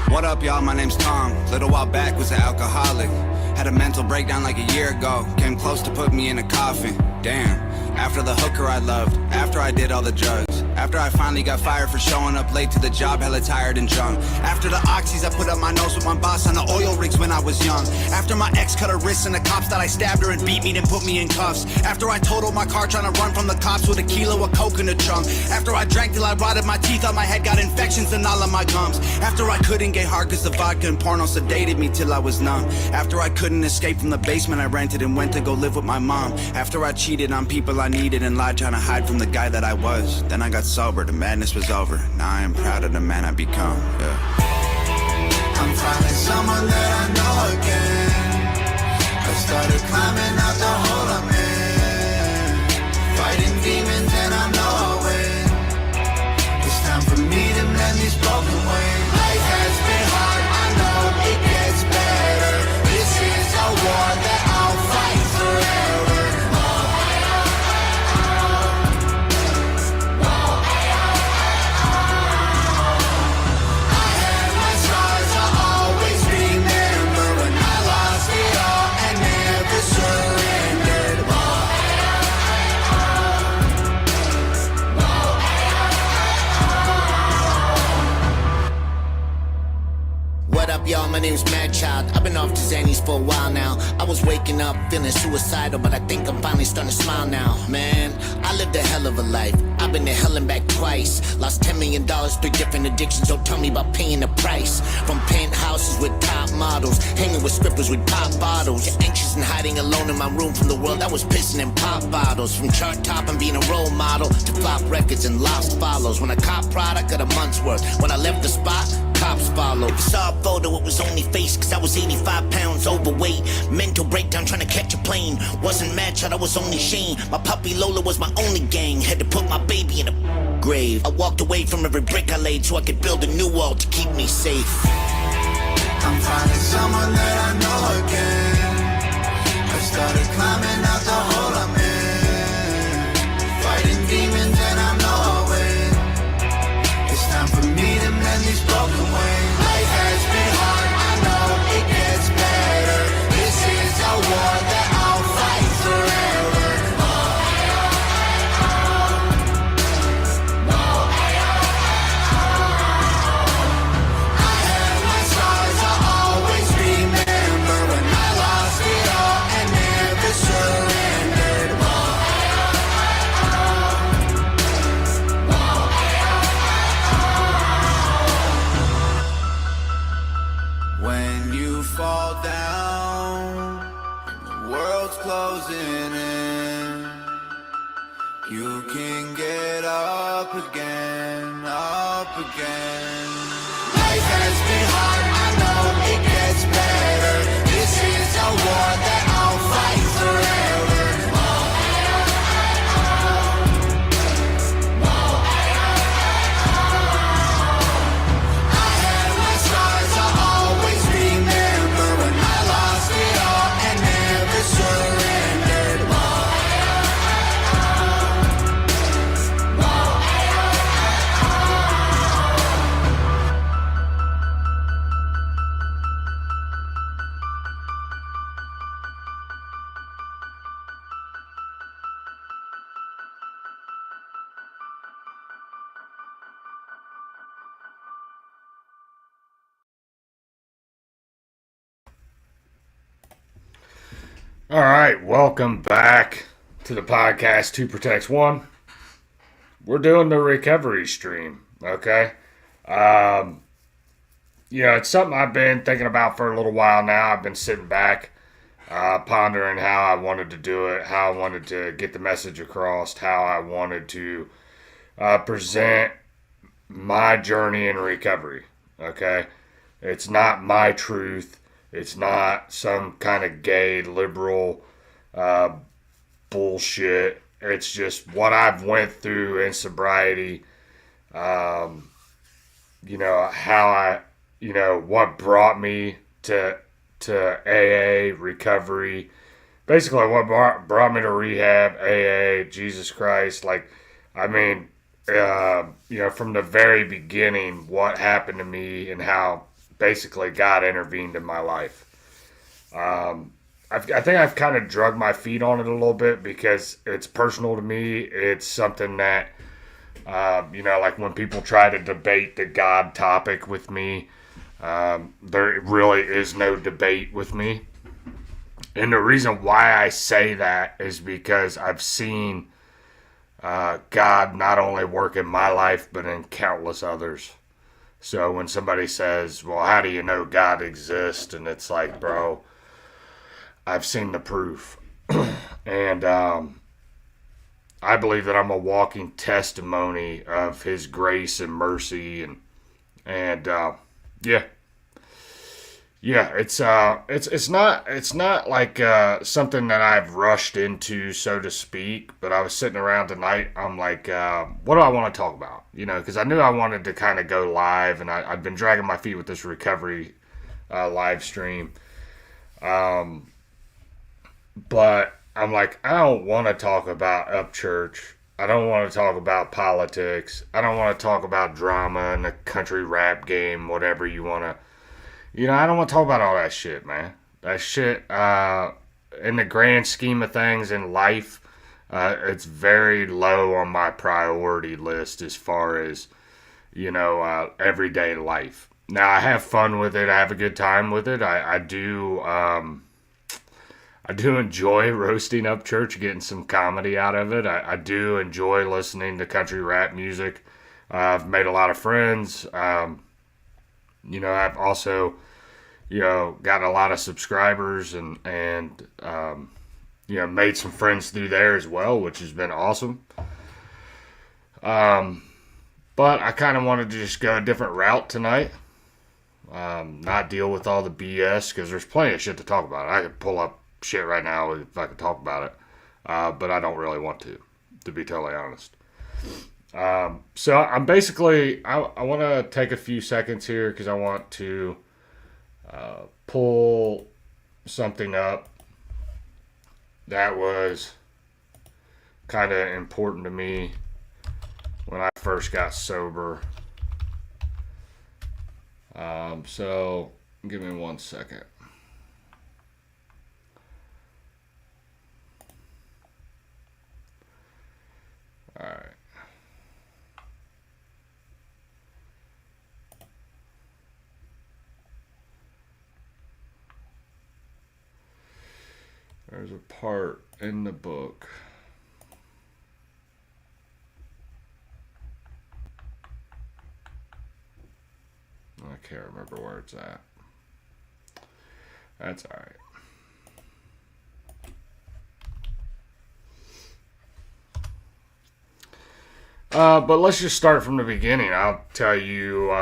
What up, y'all? My name's Tom. Little while back was an alcoholic. Had a mental breakdown like a year ago. Came close to put me in a coffin. Damn. After the hooker I loved. After I did all the drugs. After I finally got fired for showing up late to the job, hella tired and drunk. After the oxys I put up my nose with my boss on the oil rigs when I was young. After my ex cut her wrists and the cops thought I stabbed her and beat me then put me in cuffs. After I totaled my car trying to run from the cops with a kilo of coke in the trunk. After I drank till I rotted my teeth out my head, got infections in all of my gums. After I couldn't get hard cause the vodka and porno sedated me till I was numb. After I couldn't escape from the basement I rented and went to go live with my mom. After I cheated on people I needed and lied trying to hide from the guy that I was. Then I got sober, the madness was over. Now I am proud of the man I become, yeah. I'm finding someone that I know again. I started climbing out the hole I'm in. Fighting demons and I know I'll win. It's time for me to mend these broken ways. Life has been hard, I know it gets better. This is a war that I'll fight forever. Y'all, my name's Mad Child. I've been off to Xannies for a while now. I was waking up feeling suicidal, but I think I'm finally starting to smile now. Man, I lived a hell of a life. I've been to hell and back twice. Lost $10 million, 3 different addictions. Don't tell me about paying the price. From penthouses with top models, hanging with strippers with pop bottles. Anxious and hiding alone in my room from the world that was pissing in pop bottles. From chart top and being a role model to flop records and lost follows. When I cop product, got a month's worth. When I left the spot, cops followed. If you saw a photo, it was only face, cause I was 85 pounds overweight. Mental breakdown trying to catch a plane. Wasn't Mad Child, I was only Shane. My puppy Lola was my only gang. Had to put my baby in a grave. I walked away from every brick I laid so I could build a new wall to keep me safe. I'm finding someone that I know again. I started climbing out the hole I'm in. Fighting demons and I know I'll win. It's time for me to mend these broken ways. Life has been hard, I know it gets better. This is a war that I'll fight forever. I have my scars, I'll always remember when I lost it all and never surrendered. When you fall down and the world's closing in, you can get up again, up again. Life has been hard, I know it gets better. This is a war that I'll fight forever. I have my scars, I'll always remember when I lost it all and never surrendered. All right, welcome back to the podcast, Two Protects One. we're doing the recovery stream, okay? It's something I've been thinking about for a little while now. I've been sitting back, pondering how I wanted to do it, how I wanted to get the message across, how I wanted to present my journey in recovery, okay? It's not my truth. It's not some kind of gay, liberal bullshit. It's just what I've went through in sobriety. How what brought me to AA, recovery. Basically, what brought me to rehab, AA, Jesus Christ. From the very beginning, what happened to me and how basically God intervened in my life. I think I've kind of drug my feet on it a little bit because it's personal to me. It's something that, like when people try to debate the God topic with me, there really is no debate with me. And the reason why I say that is because I've seen God not only work in my life, but in countless others. So when somebody says, well, how do you know God exists? And it's like, bro, I've seen the proof. And I believe that I'm a walking testimony of his grace and mercy. It's not like something that I've rushed into, so to speak. But I was sitting around tonight. I'm like, what do I want to talk about? Because I knew I wanted to kind of go live, and I've been dragging my feet with this recovery live stream. But I'm like, I don't want to talk about Upchurch. I don't want to talk about politics. I don't want to talk about drama in the country rap game, whatever you want to. I don't want to talk about all that shit, man. That shit, in the grand scheme of things in life, it's very low on my priority list as far as, everyday life. Now, I have fun with it. I have a good time with it. I do enjoy roasting Upchurch, getting some comedy out of it. I do enjoy listening to country rap music. I've made a lot of friends. I've also, gotten a lot of subscribers and made some friends through there as well, which has been awesome. But I kind of wanted to just go a different route tonight. Not deal with all the BS, because there's plenty of shit to talk about. I could pull up shit right now if I could talk about it. But I don't really want to be totally honest. So I'm basically, I want to take a few seconds here because I want to pull something up that was kind of important to me when I first got sober. So give me 1 second. All right. There's a part in the book. I can't remember where it's at. That's all right. But let's just start from the beginning. I'll tell you,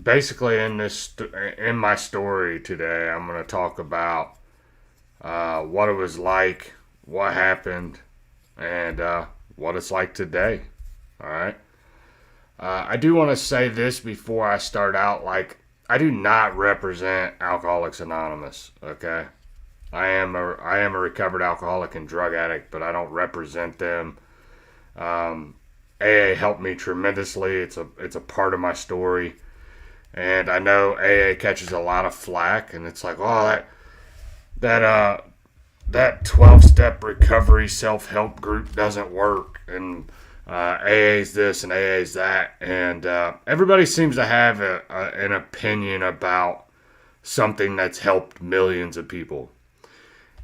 basically in my story today, I'm going to talk about what it was like, what happened, and what it's like today. All right. I do want to say this before I start out. I do not represent Alcoholics Anonymous. Okay. I am a recovered alcoholic and drug addict, but I don't represent them. AA helped me tremendously. It's a part of my story, and I know AA catches a lot of flack, and it's like, oh, that 12-step recovery self-help group doesn't work, and AA's this and AA's that, and everybody seems to have an opinion about something that's helped millions of people.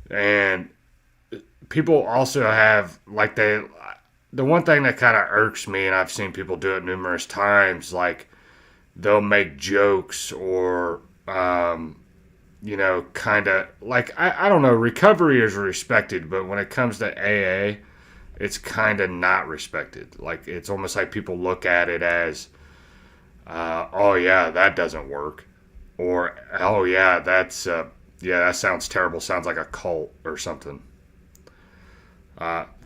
And people also have, the one thing that kind of irks me, and I've seen people do it numerous times, like they'll make jokes or, kind of like, I don't know, recovery is respected, but when it comes to AA, it's kind of not respected. Like, it's almost like people look at it as, oh yeah, that doesn't work. Or, oh yeah, that sounds terrible. Sounds like a cult or something.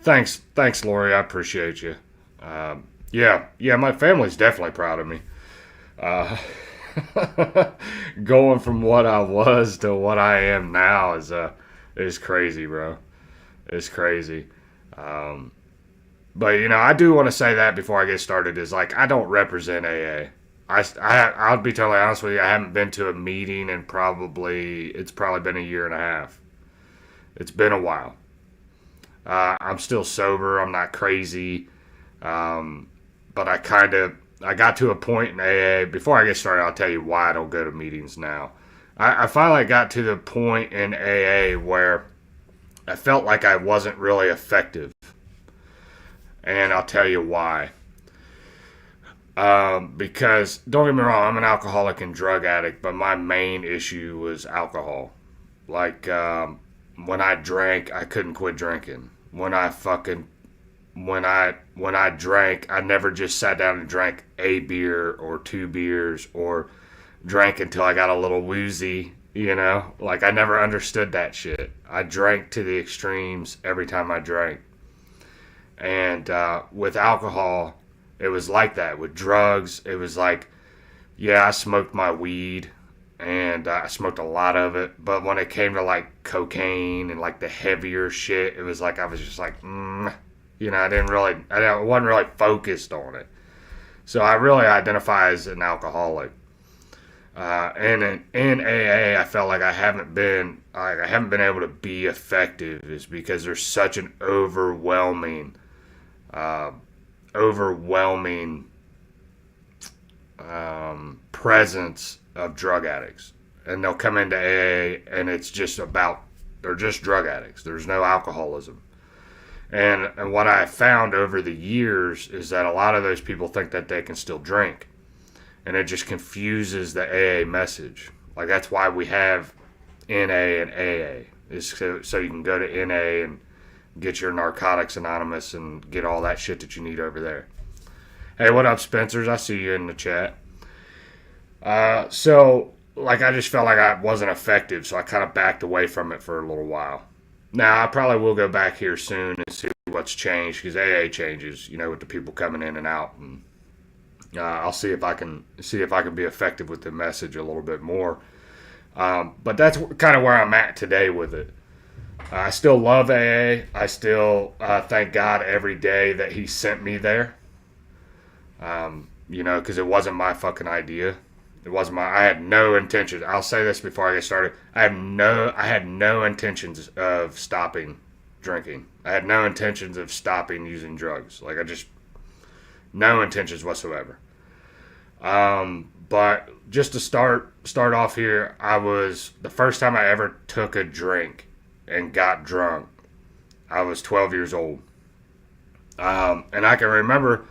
Thanks, Lori. I appreciate you. Yeah, my family's definitely proud of me. Uh, Going from what I was to what I am now is crazy, bro. It's crazy. But I do want to say that before I get started is like I don't represent AA. I'll be totally honest with you. I haven't been to a meeting in it's probably been a year and a half. It's been a while. I'm still sober. I'm not crazy. But I got to a point in AA. Before I get started, I'll tell you why I don't go to meetings now. I finally got to the point in AA where I felt like I wasn't really effective. And I'll tell you why. Because, don't get me wrong, I'm an alcoholic and drug addict, but my main issue was alcohol. Like, when I drank, I couldn't quit drinking. When I drank, I never just sat down and drank a beer or 2 beers or drank until I got a little woozy, Like, I never understood that shit. I drank to the extremes every time I drank. And with alcohol, it was like that. With drugs, it was like, yeah, I smoked my weed, and I smoked a lot of it. But when it came to like cocaine and like the heavier shit, it was like I was just like, I wasn't really focused on it. So I really identify as an alcoholic. And in AA, I felt like I haven't been able to be effective, is because there's such an overwhelming presence of drug addicts, and they'll come into AA and they're just drug addicts. There's no alcoholism. And what I found over the years is that a lot of those people think that they can still drink, and it just confuses the AA message. Like, that's why we have NA and AA, is so you can go to NA and get your Narcotics Anonymous and get all that shit that you need over there. Hey, what up, Spencers? I see you in the chat. So, like, I just felt like I wasn't effective, so I kind of backed away from it for a little while. Now, I probably will go back here soon and see what's changed, because AA changes, with the people coming in and out, and I'll see if I can be effective with the message a little bit more. But that's kind of where I'm at today with it. I still love AA. I still thank God every day that He sent me there. Because it wasn't my fucking idea. I had no intentions. I'll say this before I get started. I had no intentions of stopping drinking. I had no intentions of stopping using drugs. Like, no intentions whatsoever. But just to start off here, the first time I ever took a drink and got drunk, I was 12 years old. And I can remember,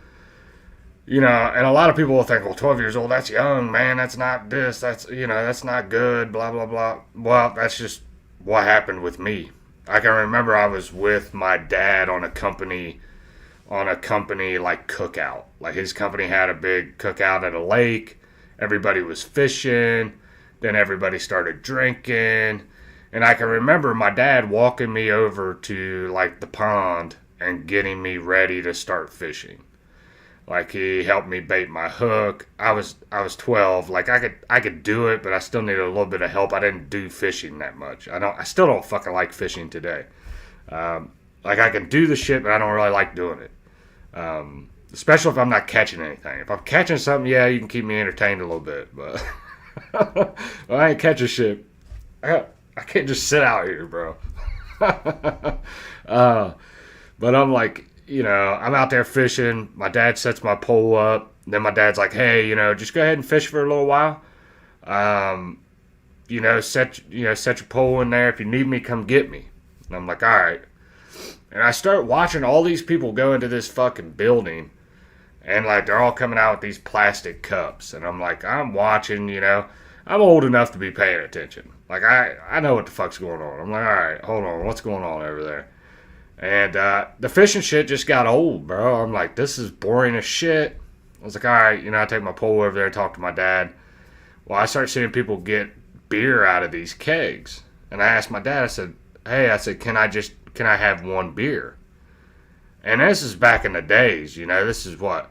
and a lot of people will think, well, 12 years old, that's young, man. That's not this. That's not good, blah, blah, blah. Well, that's just what happened with me. I can remember I was with my dad on a company like cookout. Like, his company had a big cookout at a lake. Everybody was fishing. Then everybody started drinking. And I can remember my dad walking me over to like the pond and getting me ready to start fishing. Like, he helped me bait my hook. I was 12. Like, I could do it, but I still needed a little bit of help. I didn't do fishing that much. I still don't fucking like fishing today. Like, I can do the shit, but I don't really like doing it. Especially if I'm not catching anything. If I'm catching something, yeah, you can keep me entertained a little bit, but well, I ain't catching shit. I can't just sit out here, bro. But I'm like, I'm out there fishing. My dad sets my pole up. Then my dad's like, hey, just go ahead and fish for a little while. Set your pole in there. If you need me, come get me. And I'm like, all right. And I start watching all these people go into this fucking building, and like they're all coming out with these plastic cups. And I'm like, I'm watching, you know, I'm old enough to be paying attention. Like I know what the fuck's going on. I'm like, all right, hold on, what's going on over there? And the fishing shit just got old, bro. I'm like, this is boring as shit. I was like, all right, you know, I take my pole over there and talk to my dad. Well, I start seeing people get beer out of these kegs. And I asked my dad, I said, hey, can I have one beer? And this is back in the days, you know, this is what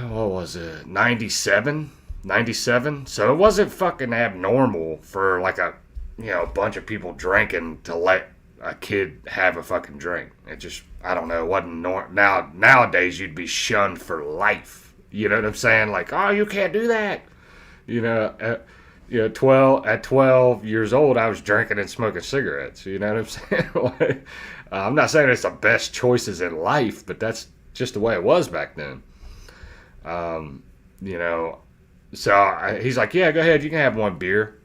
was it, 97? 97? So it wasn't fucking abnormal for like a bunch of people drinking to let a kid have a fucking drink. It just, I don't know, it wasn't nowadays you'd be shunned for life. You know what I'm saying? Like, oh, you can't do that. You know, at 12 years old, I was drinking and smoking cigarettes. You know what I'm saying? Like, I'm not saying it's the best choices in life, but that's just the way it was back then. You know, so he's like, yeah, go ahead, you can have one beer.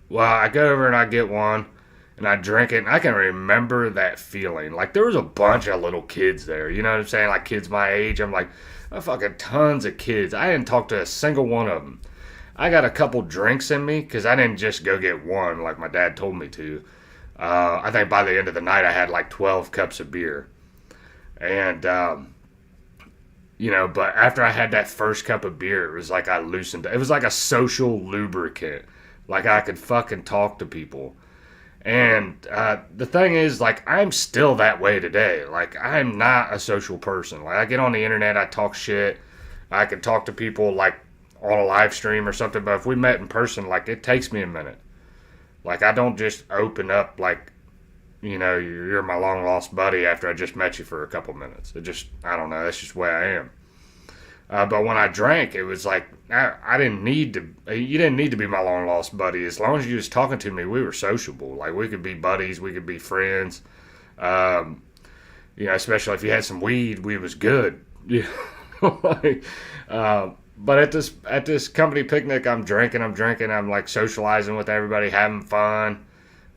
Well, I go over and I get one, and I drink it, and I can remember that feeling. Like, there was a bunch of little kids there, you know what I'm saying? Like, kids my age. I'm like, fucking tons of kids. I didn't talk to a single one of them. I got a couple drinks in me, because I didn't just go get one like my dad told me to. I think by the end of the night, I had like 12 cups of beer. And, you know, but after I had that first cup of beer, it was like I loosened. It was like a social lubricant. Like, I could fucking talk to people. And the thing is, like, I'm still that way today. Like, I'm not a social person. Like, I get on the internet, I talk shit. I can talk to people, like, on a live stream or something. But if we met in person, like, it takes me a minute. Like, I don't just open up, like, you know, you're my long-lost buddy after I just met you for a couple minutes. It just, I don't know, that's just the way I am. But when I drank, it was like, I didn't need to, you didn't need to be my long-lost buddy. As long as you was talking to me, we were sociable. Like, we could be buddies, we could be friends. You know, especially if you had some weed, we was good. You know? Like, but at this company picnic, I'm drinking, I'm like socializing with everybody, having fun.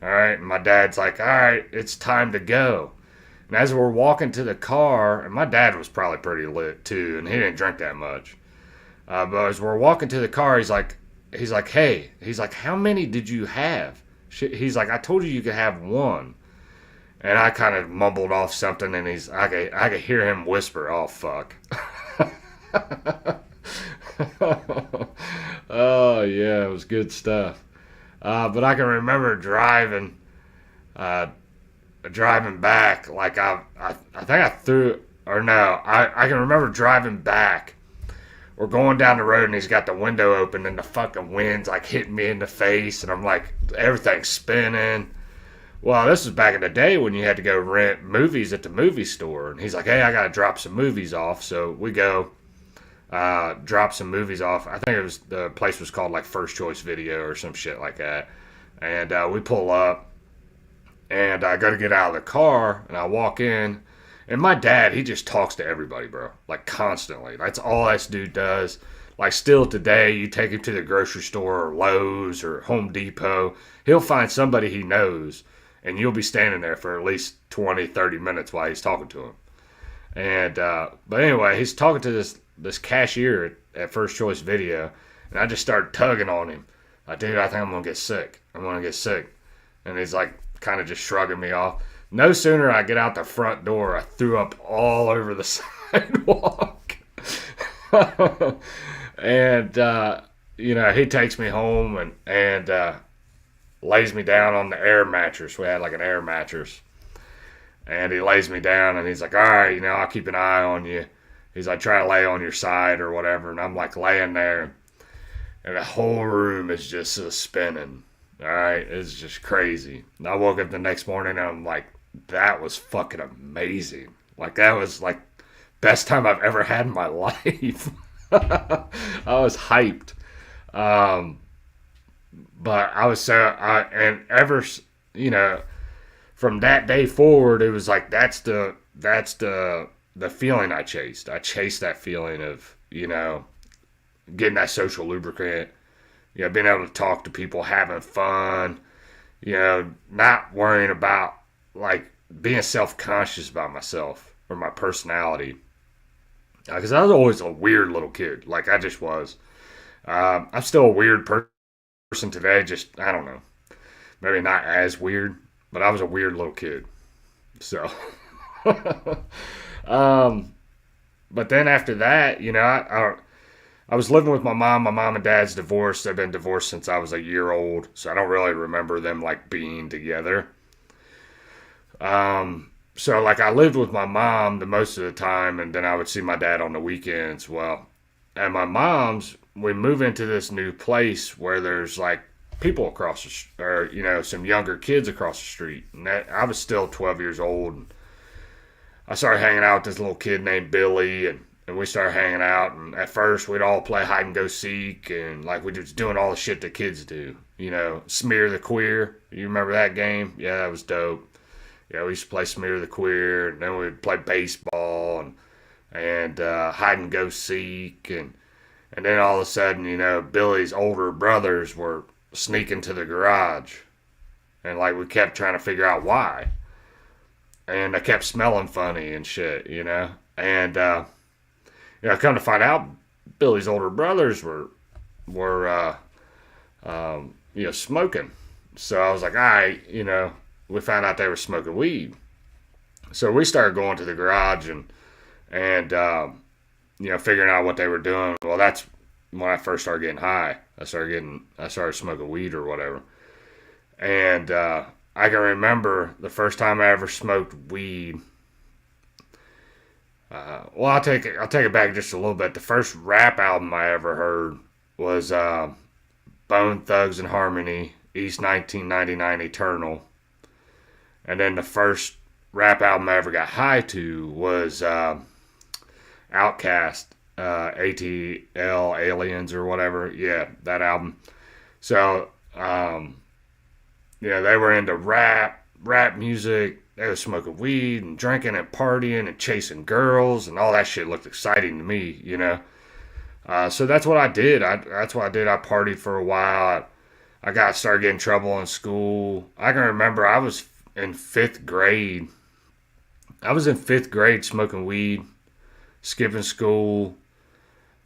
All right, and my dad's like, all right, it's time to go. And as we're walking to the car, and my dad was probably pretty lit too, and he didn't drink that much. But as we're walking to the car, he's like, hey, how many did you have? He's like, I told you could have one. And I kind of mumbled off something, and I could hear him whisper, oh, fuck. Oh, yeah, it was good stuff. But I can remember driving back, like I think I threw, or no, I can remember driving back. We're going down the road, and he's got the window open, and the fucking wind's like hitting me in the face, and I'm like, everything's spinning. Well, this was back in the day when you had to go rent movies at the movie store, and he's like, hey, I gotta drop some movies off. So we go drop some movies off. I think the place was called like First Choice Video or some shit like that. And we pull up, and I go to get out of the car, and I walk in, and my dad, he just talks to everybody, bro, like constantly. That's all this dude does. Like, still today, you take him to the grocery store or Lowe's or Home Depot, he'll find somebody he knows, and you'll be standing there for at least 20, 30 minutes while he's talking to him. And but anyway, he's talking to this cashier at First Choice Video, and I just started tugging on him. Like, dude, I think I'm going to get sick. And he's like kind of just shrugging me off. No sooner I get out the front door, I threw up all over the sidewalk. And, you know, he takes me home and lays me down on the air mattress. We had like an air mattress. And he lays me down, and he's like, all right, you know, I'll keep an eye on you. He's like, try to lay on your side or whatever. And I'm like laying there, and the whole room is just spinning. All right, it's just crazy. And I woke up the next morning, and I'm like, that was fucking amazing. Like, that was like best time I've ever had in my life. I was hyped. But I was and ever, you know, from that day forward, it was like, that's the feeling I chased. I chased that feeling of, you know, getting that social lubricant, you know, being able to talk to people, having fun, you know, not worrying about, like, being self-conscious about myself or my personality. Because I was always a weird little kid. Like, I just was. I'm still a weird person today. Just, I don't know. Maybe not as weird, but I was a weird little kid. So, but then after that, you know, I was living with my mom. My mom and dad's divorced. They've been divorced since I was a year old. So I don't really remember them like being together. So like I lived with my mom the most of the time, and then I would see my dad on the weekends. Well, at my mom's, we move into this new place where there's like people across the or you know, some younger kids across the street. And I was still 12 years old. And I started hanging out with this little kid named Billy, and we started hanging out. And at first, we'd all play hide and go seek, and like we was doing all the shit that kids do. You know, Smear the Queer. You remember that game? Yeah, that was dope. Yeah, we used to play Smear the Queer, and then we'd play baseball and hide and go seek, and then all of a sudden, you know, Billy's older brothers were sneaking to the garage, and like we kept trying to figure out why, and I kept smelling funny and shit, you know, and you know, come to find out, Billy's older brothers were you know, smoking, so I was like, all right, you know. We found out they were smoking weed. So we started going to the garage and you know, figuring out what they were doing. Well, that's when I first started getting high. I started smoking weed or whatever. And I can remember the first time I ever smoked weed. Well, I'll take it back just a little bit. The first rap album I ever heard was Bone Thugs and Harmony, East 1999 Eternal. And then the first rap album I ever got high to was Outkast, ATL, Aliens or whatever. Yeah, that album. So, yeah, they were into rap music. They were smoking weed and drinking and partying and chasing girls, and all that shit looked exciting to me, you know. So that's what I did. I partied for a while. I started getting in trouble in school. I can remember I was in fifth grade. I was in fifth grade smoking weed, skipping school.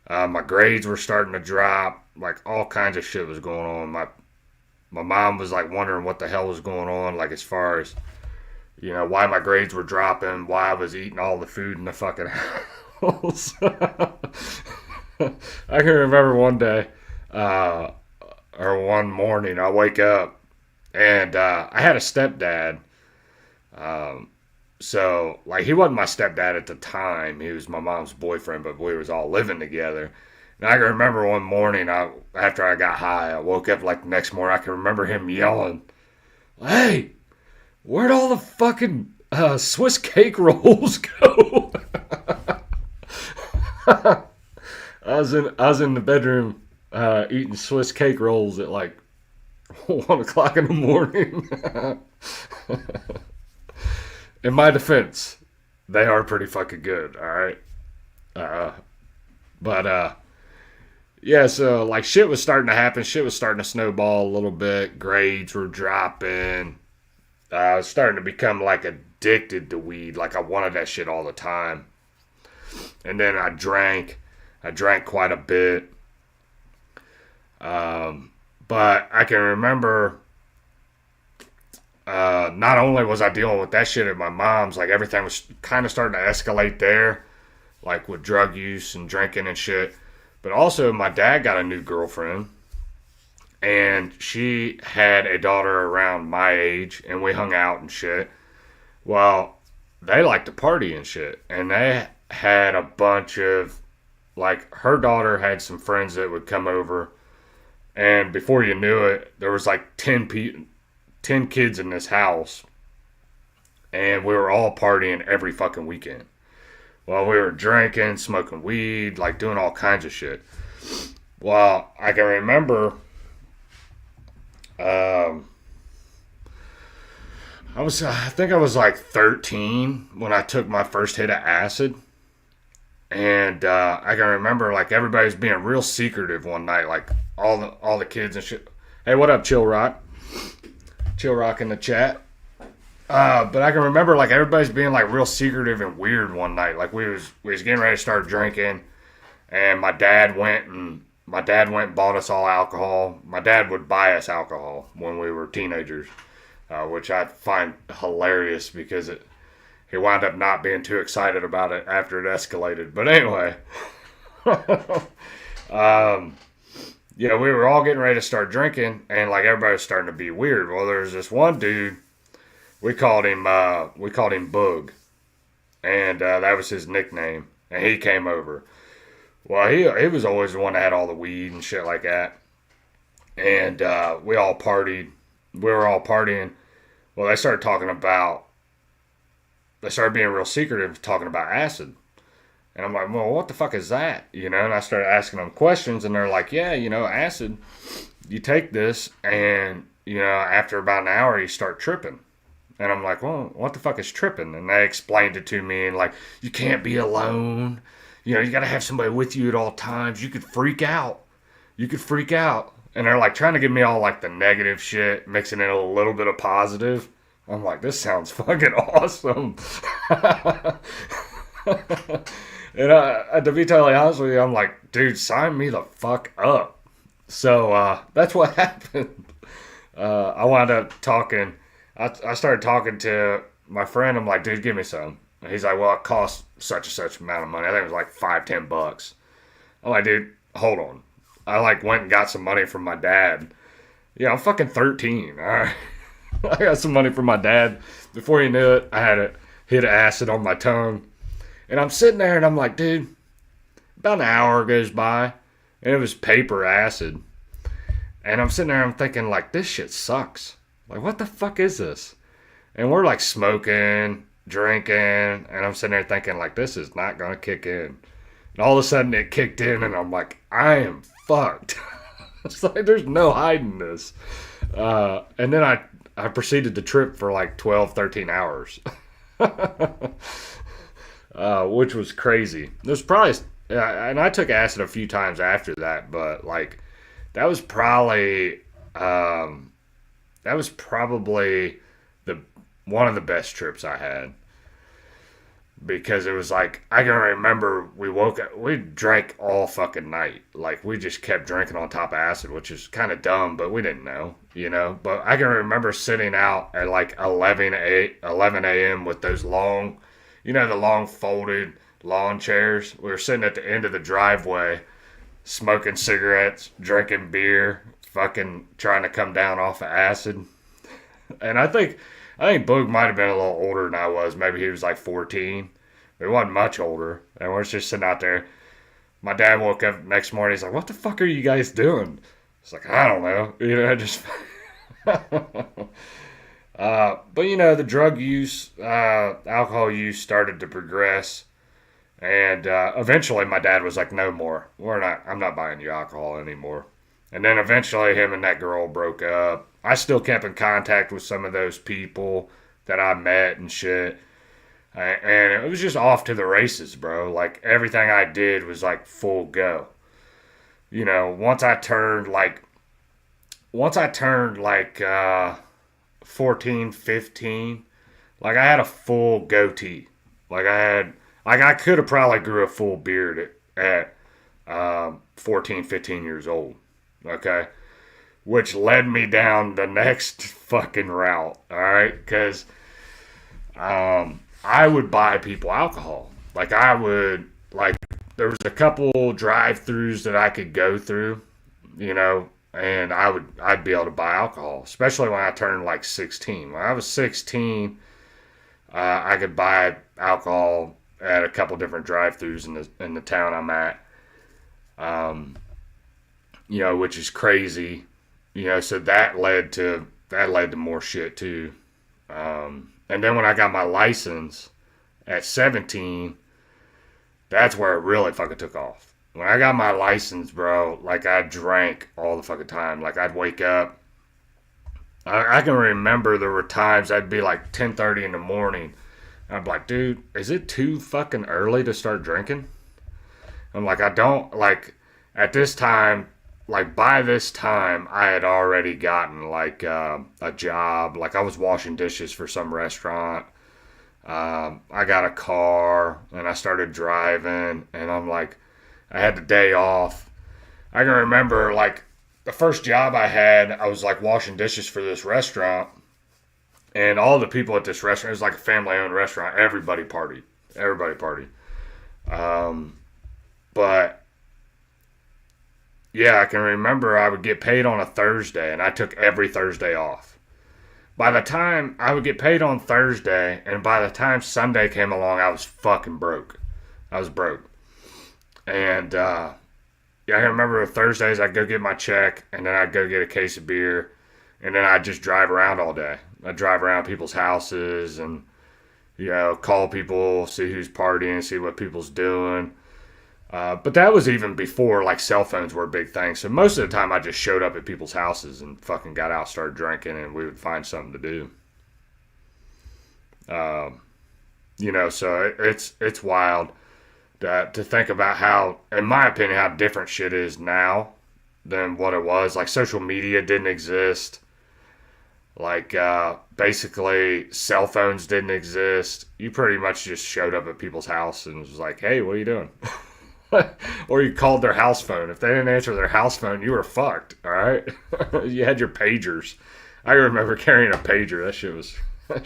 My grades were starting to drop. Like all kinds of shit was going on. My mom was like wondering what the hell was going on. Like as far as, you know, why my grades were dropping, why I was eating all the food in the fucking house. I can remember one day, or one morning, I wake up and I had a stepdad. So like he wasn't my stepdad at the time. He was my mom's boyfriend, but we was all living together. And I can remember one morning, after I got high, I woke up like the next morning. I can remember him yelling, "Hey, where'd all the fucking Swiss cake rolls go?" I was in the bedroom eating Swiss cake rolls at like 1 o'clock in the morning. In my defense, they are pretty fucking good, alright? But yeah, so like shit was starting to happen. Shit was starting to snowball a little bit. Grades were dropping. I was starting to become like addicted to weed. Like I wanted that shit all the time. And then I drank quite a bit. But I can remember, not only was I dealing with that shit at my mom's, like everything was kind of starting to escalate there, like with drug use and drinking and shit. But also my dad got a new girlfriend, and she had a daughter around my age, and we hung out and shit. Well, they liked to party and shit, and they had a bunch of, like, her daughter had some friends that would come over, and before you knew it, there was like 10 kids in this house, and we were all partying every fucking weekend. Well, we were drinking, smoking weed, like doing all kinds of shit. Well, I can remember, I think I was like 13 when I took my first hit of acid. And I can remember like everybody's being real secretive one night, like all the kids and shit. Hey, what up, Chill Rock? Chill Rock in the chat. But I can remember like everybody's being like real secretive and weird one night. Like we was getting ready to start drinking, and my dad went and bought us all alcohol. My dad would buy us alcohol when we were teenagers, which I find hilarious because he wound up not being too excited about it after it escalated. But anyway, yeah, we were all getting ready to start drinking, and like everybody was starting to be weird. Well, there's this one dude. We called him Boog, and that was his nickname. And he came over. Well, he was always the one that had all the weed and shit like that. And we all partied. We were all partying. Well, they started being real secretive, talking about acid. And I'm like, well, what the fuck is that? You know, and I started asking them questions, and they're like, yeah, you know, acid, you take this, and, you know, after about an hour, you start tripping. And I'm like, well, what the fuck is tripping? And they explained it to me, and like, you can't be alone. You know, you got to have somebody with you at all times. You could freak out. And they're like trying to give me all like the negative shit, mixing in a little bit of positive. I'm like, this sounds fucking awesome. And to be totally honest with you, I'm like, dude, sign me the fuck up. So that's what happened. I wound up talking. I started talking to my friend. I'm like, dude, give me some. And he's like, well, it costs such and such amount of money. I think it was like $5-10. I'm like, dude, hold on. I like went and got some money from my dad. Yeah, I'm fucking 13. All right. I got some money from my dad. Before you knew it, I had a hit of acid on my tongue. And I'm sitting there and I'm like, dude, about an hour goes by and it was paper acid. And I'm sitting there and I'm thinking like, this shit sucks. Like, what the fuck is this? And we're like smoking, drinking, and I'm sitting there thinking like, this is not going to kick in. And all of a sudden it kicked in and I'm like, I am fucked. It's like, there's no hiding this. And then I proceeded to trip for like 12, 13 hours. Which was crazy. There's probably, and I took acid a few times after that, but like, that was probably the one of the best trips I had, because it was like, I can remember we woke up, we drank all fucking night. Like, we just kept drinking on top of acid, which is kind of dumb, but we didn't know, you know. But I can remember sitting out at like 11 a.m. with those long, you know, the long folded lawn chairs. We were sitting at the end of the driveway, smoking cigarettes, drinking beer, fucking trying to come down off of acid. And I think Boog might have been a little older than I was. Maybe he was like 14. But he wasn't much older. And we're just sitting out there. My dad woke up next morning. He's like, what the fuck are you guys doing? It's like, I don't know. You know, just... but, you know, the drug use, alcohol use started to progress. And eventually my dad was like, no more. I'm not buying you alcohol anymore. And then eventually him and that girl broke up. I still kept in contact with some of those people that I met and shit. And it was just off to the races, bro. Like, everything I did was like full go. You know, once I turned like 14, 15, like I had a full goatee. I could have probably grew a full beard at 14, 15 years old. Okay. Which led me down the next fucking route. All right. Because I would buy people alcohol. Like, there was a couple drive-thrus that I could go through, you know, and I'd be able to buy alcohol, especially when I turned like 16. When I was 16, I could buy alcohol at a couple different drive-thrus in the town I'm at. You know, which is crazy. You know, so that led to more shit too. And then when I got my license at 17, that's where it really fucking took off. When I got my license, bro, like, I drank all the fucking time. Like, I'd wake up. I can remember there were times I'd be like 10:30 in the morning. I'd be like, dude, is it too fucking early to start drinking? I'm like, I don't, like, at this time, like by this time, I had already gotten like a job. Like I was washing dishes for some restaurant. I got a car and I started driving, and I'm like, I had the day off. I can remember like the first job I had, I was like washing dishes for this restaurant, and all the people at this restaurant, it was like a family-owned restaurant. Everybody partied. Everybody partied. But yeah, I can remember I would get paid on a Thursday, and I took every Thursday off. By the time I would get paid on Thursday, and by the time Sunday came along, I was fucking broke. I was broke. And yeah, I can remember Thursdays I'd go get my check, and then I'd go get a case of beer, and then I'd just drive around all day. I'd drive around people's houses and, you know, call people, see who's partying, see what people's doing. But that was even before, like, cell phones were a big thing. So most of the time I just showed up at people's houses and fucking got out, started drinking, and we would find something to do. You know, so it's wild to think about how, in my opinion, how different shit is now than what it was. Like, social media didn't exist. Like, basically, cell phones didn't exist. You pretty much just showed up at people's house and was like, hey, what are you doing? Or you called their house phone. If they didn't answer their house phone, you were fucked, all right? You had your pagers. I remember carrying a pager. That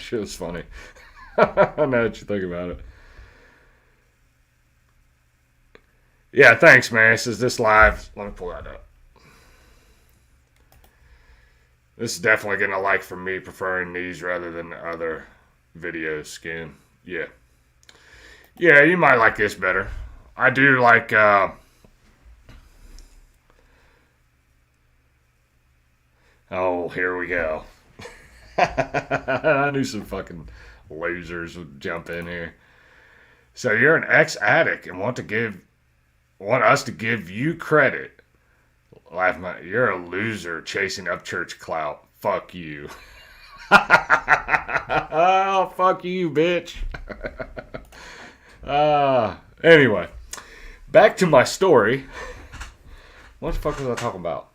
shit was funny. I know what you think about it. Yeah, thanks, man. This is this live. Let me pull that up. This is definitely getting a like from me, preferring these rather than the other videos, Skin. Yeah. Yeah, you might like this better. I do like, oh, here we go. I knew some fucking losers would jump in here. So you're an ex-addict and want us to give you credit. You're a loser chasing up church clout. Fuck you. Oh, fuck you, bitch. Anyway, back to my story. What the fuck was I talking about?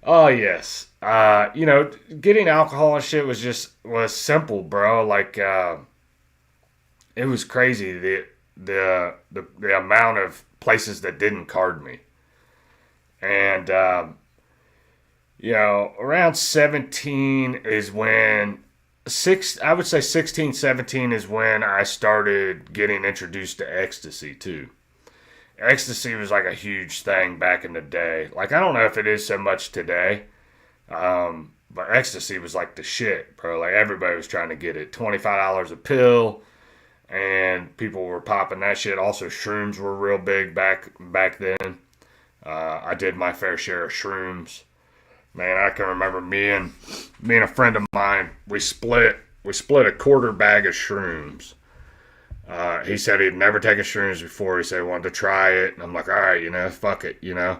Oh, yes. You know, getting alcohol and shit was simple, bro. Like, it was crazy the amount of places that didn't card me. And, you know, around 17 is when, I would say 16, 17 is when I started getting introduced to ecstasy, too. Ecstasy was like a huge thing back in the day. Like, I don't know if it is so much today, but ecstasy was like the shit, bro. Like, everybody was trying to get it. $25 a pill, and people were popping that shit. Also, shrooms were real big back then. I did my fair share of shrooms. Man, I can remember me and a friend of mine, we split a quarter bag of shrooms. He said he'd never taken shrooms before. He said he wanted to try it. And I'm like, all right, you know, fuck it, you know.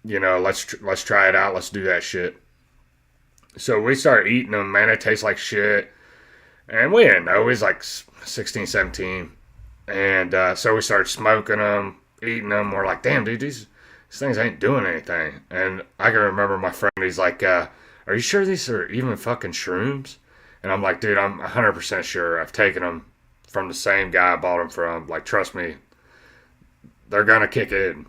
You know, let's try it out. Let's do that shit. So we started eating them. Man, it tastes like shit. And we didn't know. It was like 16, 17. And so we started smoking them, eating them. We're like, damn, dude, these things ain't doing anything. And I can remember my friend, he's like, are you sure these are even fucking shrooms? And I'm like, dude, I'm 100% sure. I've taken them from the same guy I bought them from. Like, trust me, they're going to kick in.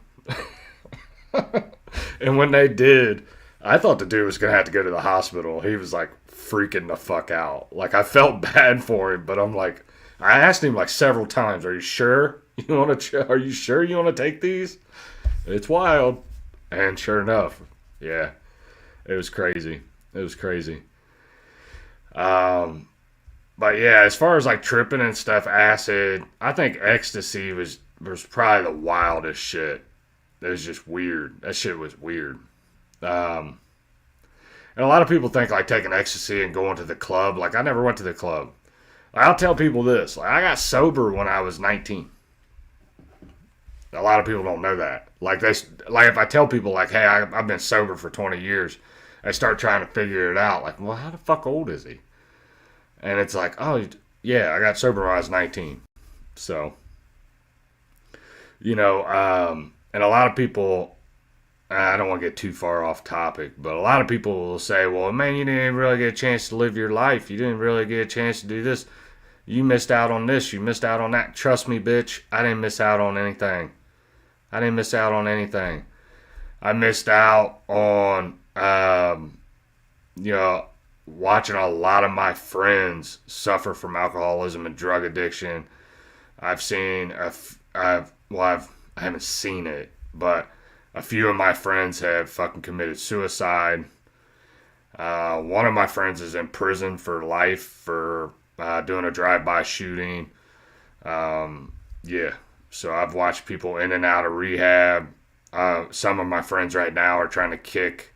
And when they did, I thought the dude was going to have to go to the hospital. He was like freaking the fuck out. Like, I felt bad for him, but I'm like, I asked him like several times, are you sure you want to take these? It's wild. And sure enough, yeah, it was crazy. But yeah, as far as like tripping and stuff, acid, I think ecstasy was probably the wildest shit. It was just weird. That shit was weird. And a lot of people think like taking ecstasy and going to the club. Like, I never went to the club. I'll tell people this. Like, I got sober when I was 19. A lot of people don't know that. Like, if I tell people like, hey, I've been sober for 20 years, they start trying to figure it out. Like, well, how the fuck old is he? And it's like, oh, yeah, I got sober when I was 19. So, you know, And a lot of people, I don't want to get too far off topic, but a lot of people will say, well, man, you didn't really get a chance to live your life. You didn't really get a chance to do this. You missed out on this. You missed out on that. Trust me, bitch. I didn't miss out on anything. I didn't miss out on anything. I missed out on, watching a lot of my friends suffer from alcoholism and drug addiction. I've seen, I haven't seen it, but a few of my friends have fucking committed suicide. One of my friends is in prison for life for doing a drive-by shooting. So I've watched people in and out of rehab. Some of my friends right now are trying to kick,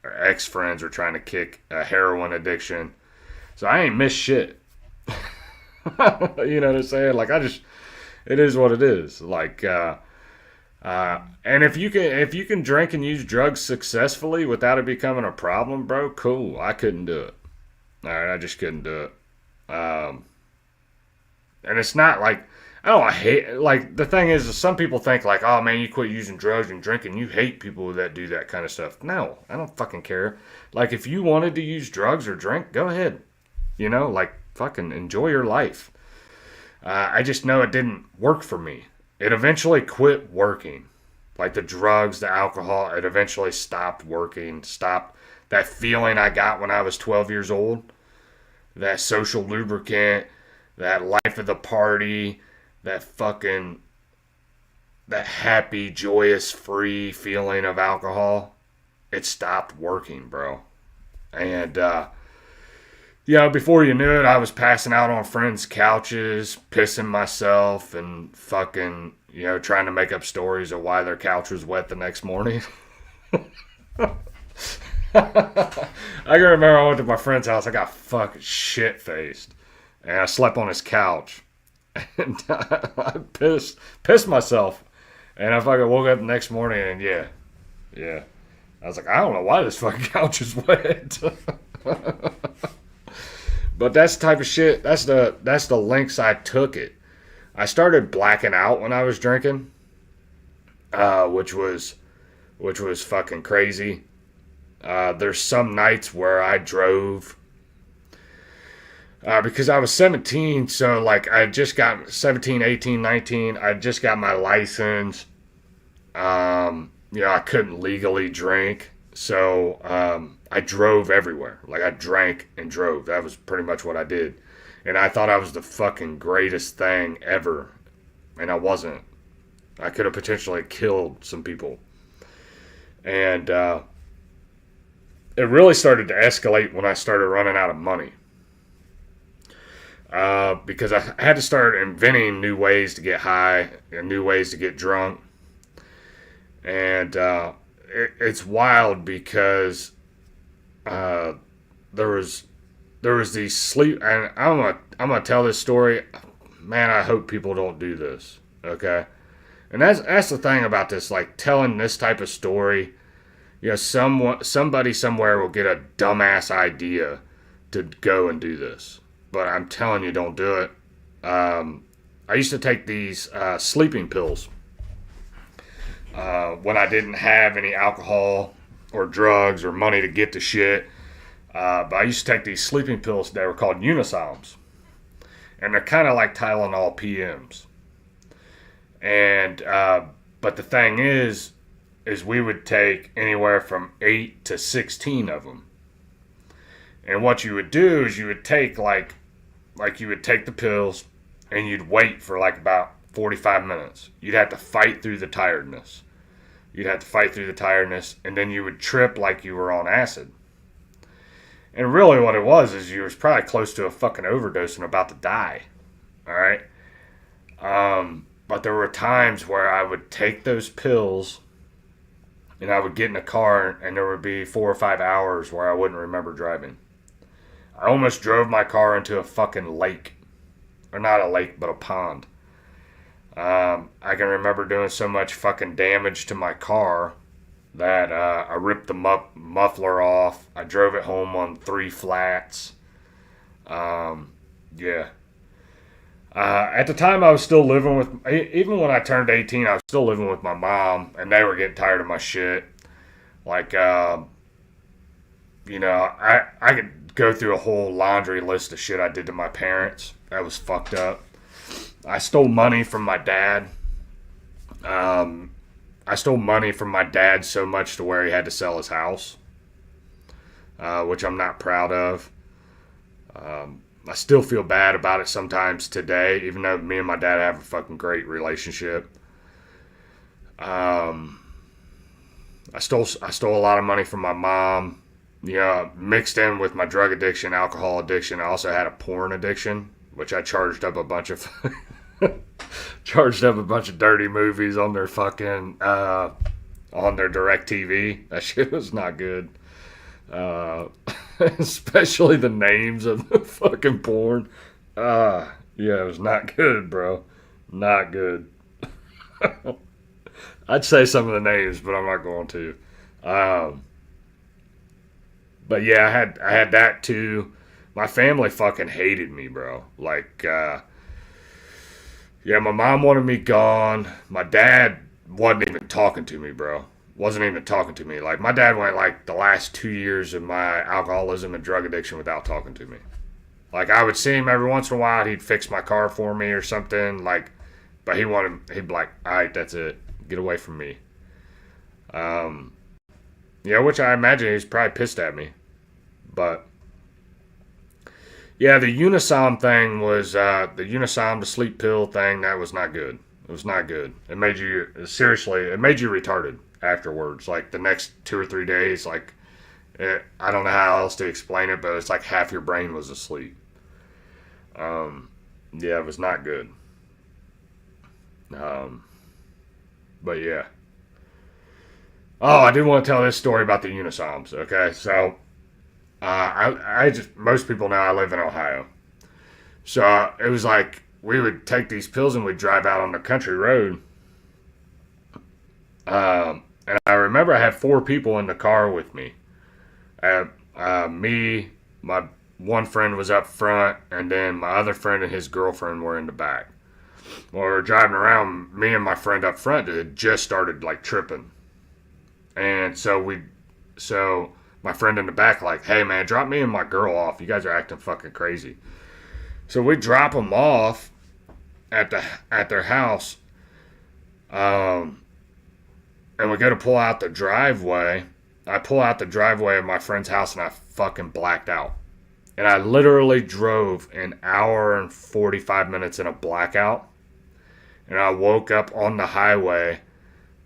or ex-friends are trying to kick a heroin addiction. So I ain't missed shit. You know what I'm saying? Like, it is what it is. Like, and if you can drink and use drugs successfully without it becoming a problem, bro, cool. I couldn't do it. All right, I just couldn't do it. And it's not like, I hate, like, the thing is some people think like, oh man, you quit using drugs and drinking, you hate people that do that kind of stuff. No, I don't fucking care. Like, if you wanted to use drugs or drink, go ahead. You know, like, fucking enjoy your life. I just know it didn't work for me. It eventually quit working. Like the drugs, the alcohol, it eventually stopped working. Stopped that feeling I got when I was 12 years old. That social lubricant, that life of the party, that happy, joyous, free feeling of alcohol. It stopped working, bro. And, before you knew it, I was passing out on friends' couches, pissing myself, and fucking, trying to make up stories of why their couch was wet the next morning. I can remember I went to my friend's house. I got fucking shit-faced. And I slept on his couch. And I pissed myself. And I fucking woke up the next morning and yeah. I was like, I don't know why this fucking couch is wet. But that's the type of shit, that's the lengths I took it. I started blacking out when I was drinking, which was fucking crazy. There's some nights where I drove, because I was 17, so like I just got 17, 18, 19, I just got my license. I couldn't legally drink, so I drove everywhere. Like, I drank and drove. That was pretty much what I did. And I thought I was the fucking greatest thing ever. And I wasn't. I could have potentially killed some people. And it really started to escalate when I started running out of money. Because I had to start inventing new ways to get high and new ways to get drunk. And it's wild because there was these sleep, and I'm gonna tell this story. Man, I hope people don't do this. Okay, and that's the thing about this, like telling this type of story. Somebody somewhere will get a dumbass idea to go and do this, but I'm telling you, don't do it. I used to take these sleeping pills when I didn't have any alcohol or drugs or money to get to shit. But I used to take these sleeping pills. They were called Unisalms. And they're kind of like Tylenol PMs. And, but the thing is we would take anywhere from 8 to 16 of them. And what you would do is you would take like you would take the pills and you'd wait for like about 45 minutes. You'd have to fight through the tiredness. And then you would trip like you were on acid. And really what it was is you was probably close to a fucking overdose and about to die. Alright? But there were times where I would take those pills and I would get in a car and there would be 4 or 5 hours where I wouldn't remember driving. I almost drove my car into a fucking lake. Or not a lake, but a pond. I can remember doing so much fucking damage to my car that I ripped the muffler off. I drove it home on 3 flats. At the time, I was still living with, even when I turned 18, I was still living with my mom, and they were getting tired of my shit. Like, I could go through a whole laundry list of shit I did to my parents. That was fucked up. I stole money from my dad. I stole money from my dad so much to where he had to sell his house, which I'm not proud of. I still feel bad about it sometimes today, even though me and my dad have a fucking great relationship. I stole a lot of money from my mom. Mixed in with my drug addiction, alcohol addiction. I also had a porn addiction, which I charged up a bunch of dirty movies on their fucking on their DirecTV. That shit was not good. Especially the names of the fucking porn. Yeah, it was not good, bro. Not good. I'd say some of the names, but I'm not going to. But yeah, I had that too. My family fucking hated me, bro. Like, yeah, my mom wanted me gone. My dad wasn't even talking to me, bro. Wasn't even talking to me. Like, my dad went like the last 2 years of my alcoholism and drug addiction without talking to me. Like, I would see him every once in a while. He'd fix my car for me or something. Like, but he'd be like, all right, that's it. Get away from me. Yeah, which I imagine he's probably pissed at me. But yeah, the Unisom thing was, the Unisom, the sleep pill thing, that was not good. It was not good. It made you retarded afterwards. Like, the next 2 or 3 days, like, I don't know how else to explain it, but it's like half your brain was asleep. Yeah, it was not good. But yeah. Oh, I did want to tell this story about the Unisoms. Okay, so most people know I live in Ohio. So it was like we would take these pills and we'd drive out on the country road. And I remember I had 4 people in the car with me. Me, my one friend was up front, and then my other friend and his girlfriend were in the back. Well, we were driving around, me and my friend up front had just started like tripping. And so my friend in the back like, hey man, drop me and my girl off. You guys are acting fucking crazy. So we drop them off at their house. And we go to pull out the driveway. I pull out the driveway of my friend's house and I fucking blacked out. And I literally drove an hour and 45 minutes in a blackout. And I woke up on the highway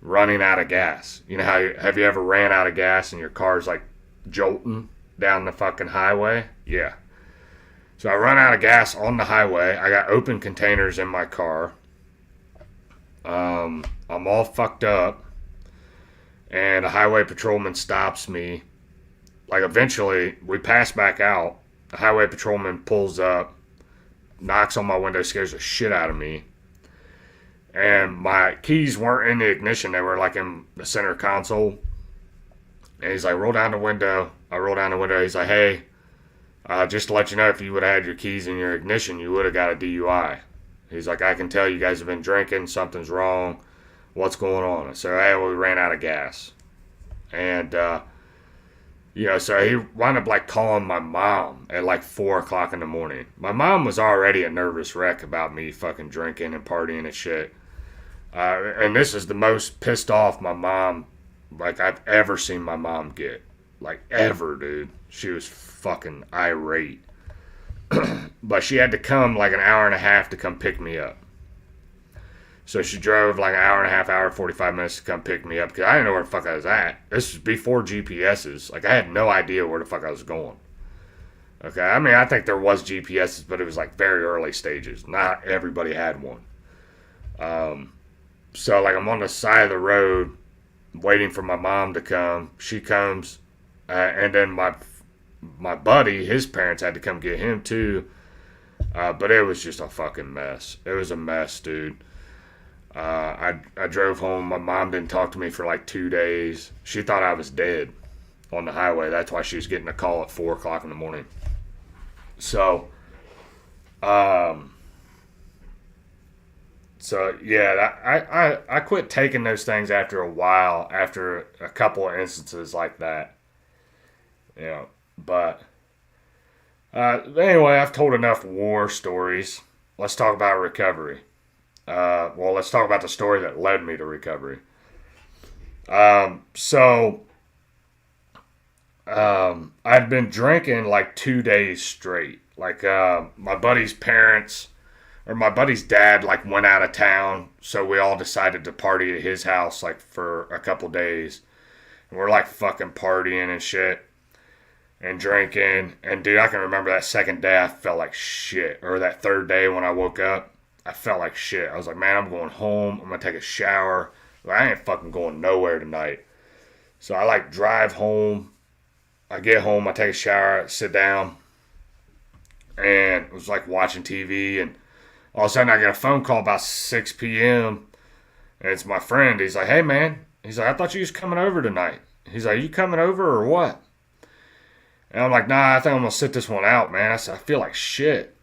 running out of gas. You know have you ever ran out of gas and your car's like jolting down the fucking highway? Yeah. So I run out of gas on the highway. I got open containers in my car. I'm all fucked up. And a highway patrolman stops me. Like, eventually, we pass back out. The highway patrolman pulls up, knocks on my window, scares the shit out of me. And my keys weren't in the ignition. They were, like, in the center console. And he's like, roll down the window. I roll down the window. He's like, hey, just to let you know, if you would have had your keys in your ignition, you would have got a DUI. He's like, I can tell you guys have been drinking. Something's wrong. What's going on? I said, hey, well, we ran out of gas. And, so he wound up, like, calling my mom at, like, 4 o'clock in the morning. My mom was already a nervous wreck about me fucking drinking and partying and shit. And this is the most pissed off my mom, like, I've ever seen my mom get. Like, ever, dude. She was fucking irate. But she had to come, like, an hour and a half to come pick me up. So she drove like an hour and a half, hour, 45 minutes to come pick me up because I didn't know where the fuck I was at. This was before GPSs. Like, I had no idea where the fuck I was going. Okay, I mean, I think there was GPSs, but it was like very early stages. Not everybody had one. So, like, I'm on the side of the road waiting for my mom to come. She comes, and then my buddy, his parents had to come get him too. But it was just a fucking mess. It was a mess, dude. I drove home. My mom didn't talk to me for like 2 days. She thought I was dead on the highway. That's why she was getting a call at 4 o'clock in the morning. So, So yeah, I quit taking those things after a while, after a couple of instances like that. You know, but anyway, I've told enough war stories. Let's talk about recovery. Well, let's talk about the story that led me to recovery. I'd been drinking like 2 days straight. Like, my buddy's parents, or my buddy's dad, like, went out of town, so we all decided to party at his house, like, for a couple days. And we're, like, fucking partying and shit, and drinking. And, dude, I can remember that second day I felt like shit. Or that third day when I woke up, I felt like shit. I was like, man, I'm going home. I'm going to take a shower. Like, I ain't fucking going nowhere tonight. So I, like, drive home. I get home, I take a shower, sit down, and it was like watching TV, and all of a sudden I get a phone call about 6 p.m., and it's my friend. He's like, hey, man. He's like, I thought you was coming over tonight. He's like, you coming over or what? And I'm like, nah, I think I'm going to sit this one out, man. I said, I feel like shit.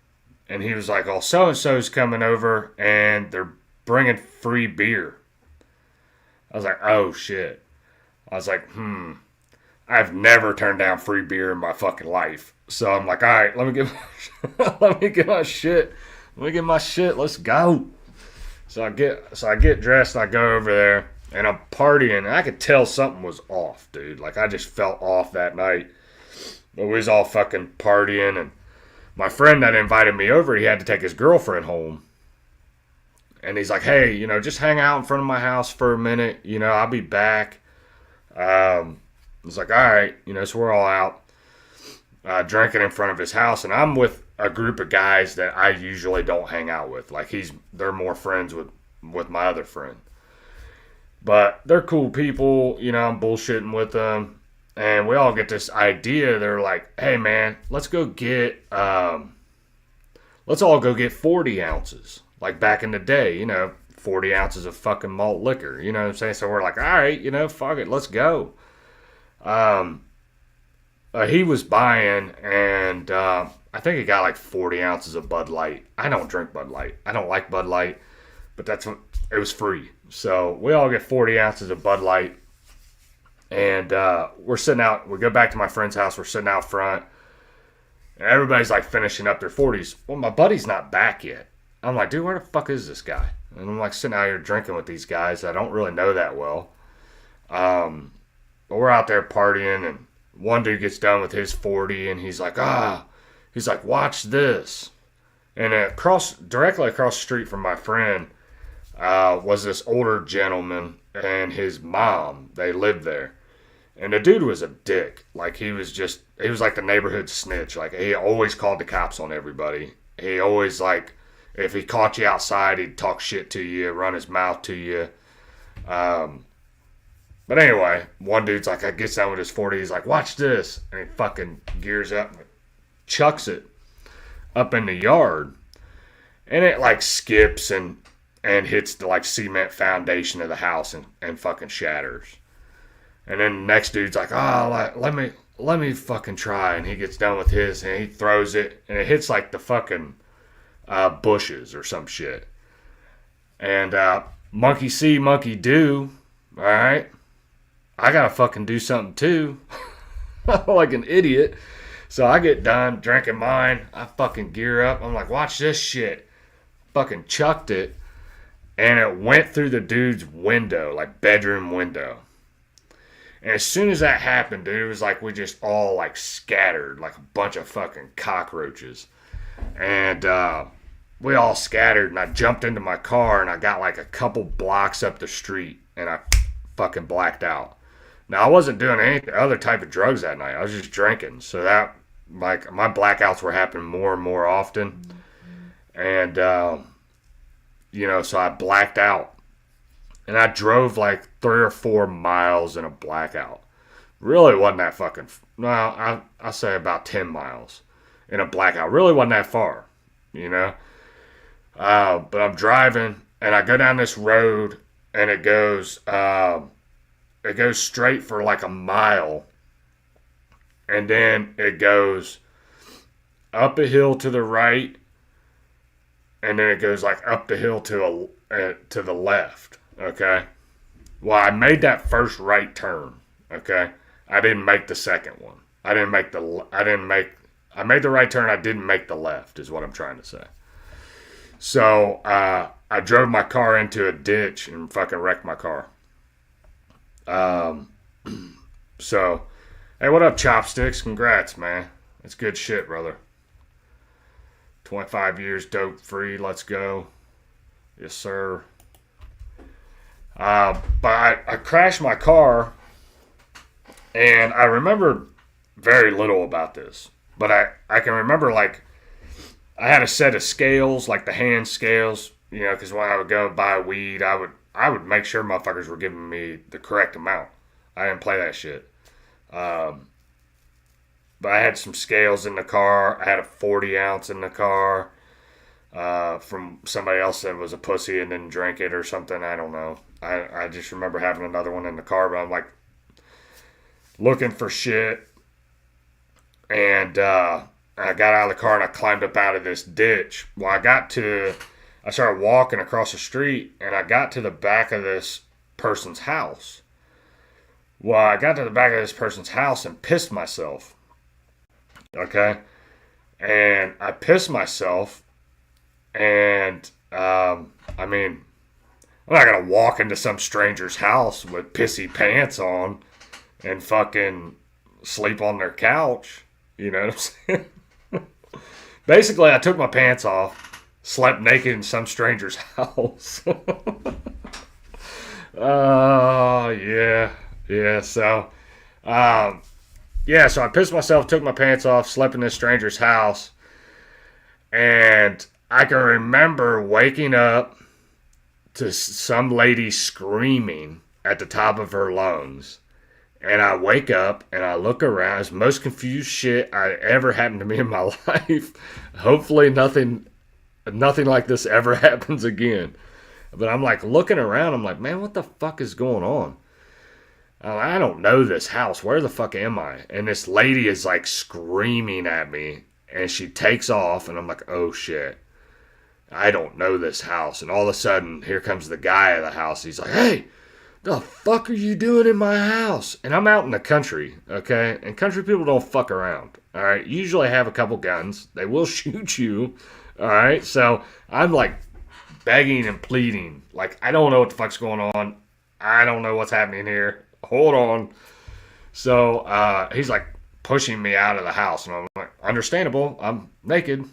And he was like, oh, so-and-so's coming over, and they're bringing free beer. I was like, oh, shit. I was like, I've never turned down free beer in my fucking life. So I'm like, all right, let me get my shit. Let me get my shit. Let's go. So I get dressed and I go over there and I'm partying. And I could tell something was off, dude. Like, I just felt off that night. But we was all fucking partying, and my friend that invited me over, he had to take his girlfriend home. And he's like, hey, just hang out in front of my house for a minute. I'll be back. It's like, all right, so we're all out drinking in front of his house, and I'm with a group of guys that I usually don't hang out with. Like, they're more friends with my other friend, but they're cool people. I'm bullshitting with them, and we all get this idea. They're like, hey, man, let's all go get 40 ounces, like back in the day. 40 ounces of fucking malt liquor. You know what I'm saying? So we're like, all right, fuck it, let's go. He was buying, and I think he got like 40 ounces of Bud Light. I don't drink Bud Light. I don't like Bud Light, but it was free. So we all get 40 ounces of Bud Light, and we're sitting out. We go back to my friend's house. We're sitting out front, and everybody's like finishing up their 40s. Well, my buddy's not back yet. I'm like, dude, where the fuck is this guy? And I'm like sitting out here drinking with these guys I don't really know that well. But we're out there partying, and one dude gets done with his 40, and he's like, watch this. And directly across the street from my friend was this older gentleman and his mom. They lived there. And the dude was a dick. Like, he was like the neighborhood snitch. Like, he always called the cops on everybody. He always, like, if he caught you outside, he'd talk shit to you, run his mouth to you. But anyway, one dude's like, I gets down with his 40, he's like, watch this. And he fucking gears up and chucks it up in the yard. And it like skips and hits the like cement foundation of the house and fucking shatters. And then the next dude's like, let me fucking try. And he gets done with his and he throws it and it hits like the fucking bushes or some shit. And monkey see, monkey do. All right. I gotta fucking do something too. Like an idiot. So I get done drinking mine. I fucking gear up. I'm like, watch this shit. Fucking chucked it. And it went through the dude's window, like bedroom window. And as soon as that happened, dude, it was like we just all like scattered like a bunch of fucking cockroaches. And we all scattered, and I jumped into my car, and I got like a couple blocks up the street, and I fucking blacked out. Now, I wasn't doing any other type of drugs that night. I was just drinking. So that, like, my blackouts were happening more and more often. And, so I blacked out. And I drove like 3 or 4 miles in a blackout. Really wasn't that fucking, I say about 10 miles in a blackout. Really wasn't that far, But I'm driving, and I go down this road, and it goes straight for like a mile, and then it goes up a hill to the right, and then it goes like up the hill to the left. Okay. Well, I made that first right turn. Okay. I didn't make the second one. I made the right turn. I didn't make the left, is what I'm trying to say. So I drove my car into a ditch and fucking wrecked my car. So, hey, what up, Chopsticks? Congrats, man. That's good shit, brother. 25 years dope free. Let's go. Yes, sir. But I crashed my car, and I remember very little about this. But I can remember, like, I had a set of scales, like the hand scales, you know, because when I would go buy weed, I would make sure motherfuckers were giving me the correct amount. I didn't play that shit. But I had some scales in the car. I had a 40 ounce in the car from somebody else that was a pussy and didn't drink it or something. I don't know. I just remember having another one in the car, but I'm like looking for shit. And I got out of the car and I climbed up out of this ditch. Well, I started walking across the street and I got to the back of this person's house. Well, I got to the back of this person's house and pissed myself. Okay? And I pissed myself. And, I mean, I'm not going to walk into some stranger's house with pissy pants on and fucking sleep on their couch. You know what I'm saying? Basically, I took my pants off, slept naked in some stranger's house. Oh, yeah. Yeah, so, so I pissed myself, took my pants off, slept in this stranger's house, and I can remember waking up to some lady screaming at the top of her lungs, and I wake up and I look around. It's the most confused shit I ever happened to me in my life. Hopefully nothing like this ever happens again. But I'm like looking around, I'm like, man, what the fuck is going on? I don't know this house. Where the fuck am I? And this lady is like screaming at me. And she takes off. And I'm like, oh shit. I don't know this house. And all of a sudden, here comes the guy of the house. He's like, hey, the fuck are you doing in my house? And I'm out in the country, okay? And country people don't fuck around, all right? Usually have a couple guns. They will shoot you, all right? So I'm like begging and pleading. Like, I don't know what the fuck's going on. I don't know what's happening here. Hold on. So he's like pushing me out of the house. And I'm like, understandable. I'm naked.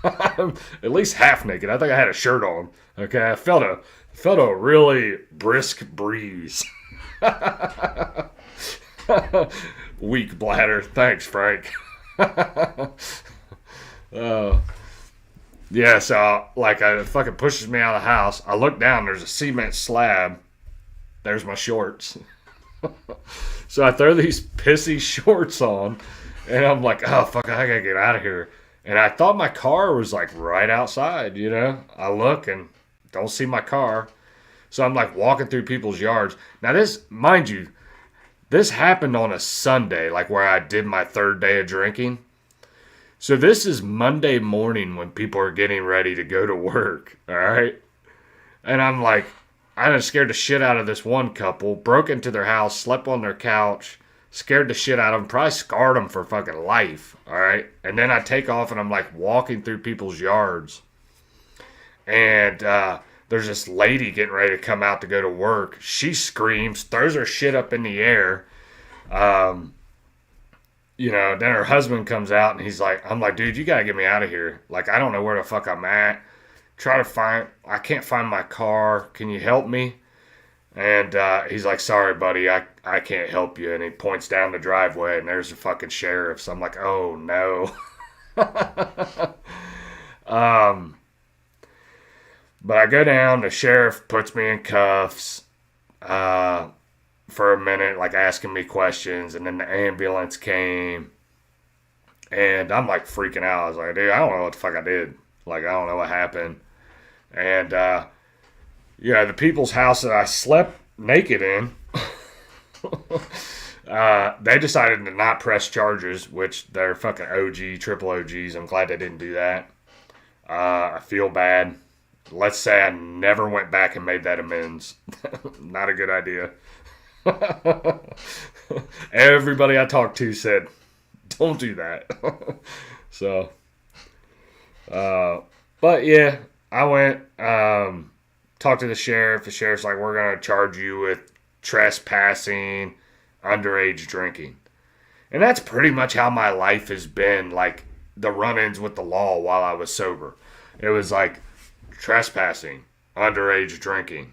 I'm at least half naked. I think I had a shirt on. Okay. I felt a really brisk breeze. Weak bladder. Thanks, Frank. Yeah, so like it fucking pushes me out of the house. I look down, there's a cement slab. There's my shorts. So I throw these pissy shorts on, and I'm like, oh, fuck, I gotta get out of here. And I thought my car was like right outside, you know? I look and don't see my car. So I'm like walking through people's yards. Now this, mind you, this happened on a Sunday, like where I did my third day of drinking. So this is Monday morning when people are getting ready to go to work, all right? And I'm like, I done scared the shit out of this one couple, broke into their house, slept on their couch, scared the shit out of them, probably scarred them for fucking life, all right? And then I take off and I'm like walking through people's yards. And there's this lady getting ready to come out to go to work. She screams, throws her shit up in the air. You know, then her husband comes out and he's like, I'm like, dude, you gotta get me out of here. Like, I don't know where the fuck I'm at. I can't find my car. Can you help me? And he's like, sorry, buddy, I can't help you. And he points down the driveway and there's the fucking sheriff. So I'm like, oh no. But I go down, the sheriff puts me in cuffs for a minute, like asking me questions, and then the ambulance came. And I'm like freaking out. I was like, dude, I don't know what the fuck I did. Like, I don't know what happened. And, the people's house that I slept naked in, they decided to not press charges, which they're fucking OG, triple OGs. I'm glad they didn't do that. I feel bad. Let's say I never went back and made that amends. Not a good idea. Everybody I talked to said, don't do that. So, but yeah, I went, talked to the sheriff. The sheriff's like, we're going to charge you with trespassing, underage drinking. And that's pretty much how my life has been, like the run-ins with the law while I was sober. It was like trespassing, underage drinking.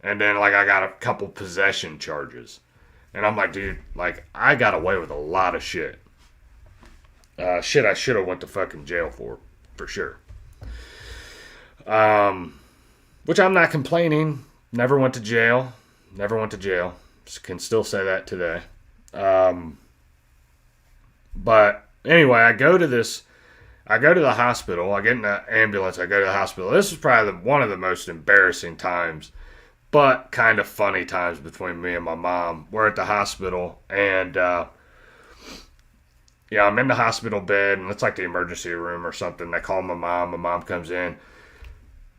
And then like I got a couple possession charges. And I'm like, dude, like I got away with a lot of shit. Shit I should have went to fucking jail for sure. Which I'm not complaining. Never went to jail. Can still say that today. But anyway, I go to the hospital. I get in the ambulance. I go to the hospital. This is probably one of the most embarrassing times, but kind of funny times between me and my mom. We're at the hospital, and yeah, I'm in the hospital bed, and it's like the emergency room or something. They call my mom. My mom comes in.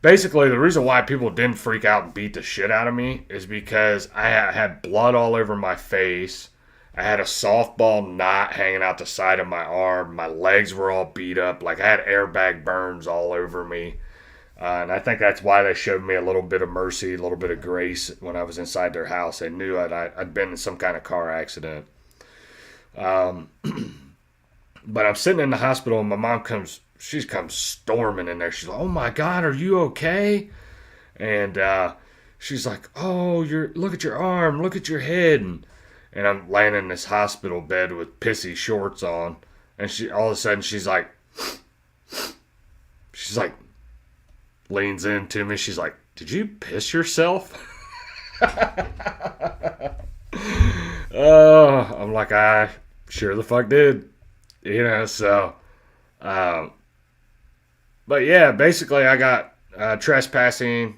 Basically, the reason why people didn't freak out and beat the shit out of me is because I had blood all over my face. I had a softball knot hanging out the side of my arm. My legs were all beat up. Like I had airbag burns all over me. And I think that's why they showed me a little bit of mercy, a little bit of grace when I was inside their house. They knew I'd been in some kind of car accident. But I'm sitting in the hospital and my mom comes storming in there. She's like, oh my God, are you okay? And she's like, oh, look at your arm, look at your head. And I'm laying in this hospital bed with pissy shorts on. And she all of a sudden she's like leans into me. She's like, did you piss yourself? I'm like, I sure the fuck did. So but yeah, basically I got trespassing,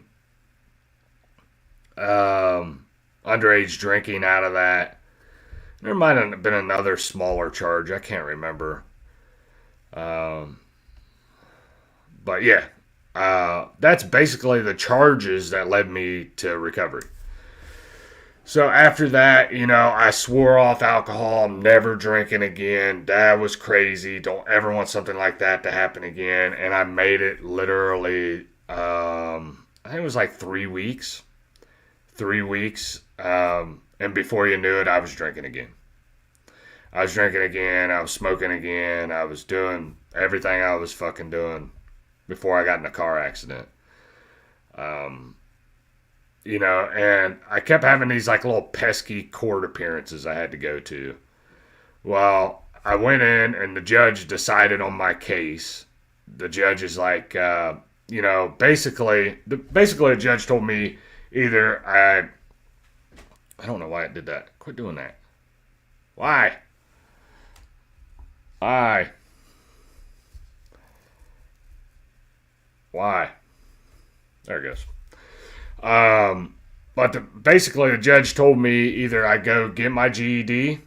underage drinking out of that. There might have been another smaller charge. I can't remember. But yeah, that's basically the charges that led me to recovery. So after that, I swore off alcohol. I'm never drinking again. That was crazy. Don't ever want something like that to happen again. And I made it literally, I think it was like 3 weeks. 3 weeks. And before you knew it, I was drinking again. I was smoking again. I was doing everything I was fucking doing before I got in a car accident. And I kept having these like little pesky court appearances I had to go to. Well, I went in and the judge decided on my case. The judge is like, basically the judge told me either I don't know why it did that. Quit doing that. Why? There it goes. But basically the judge told me either I go get my GED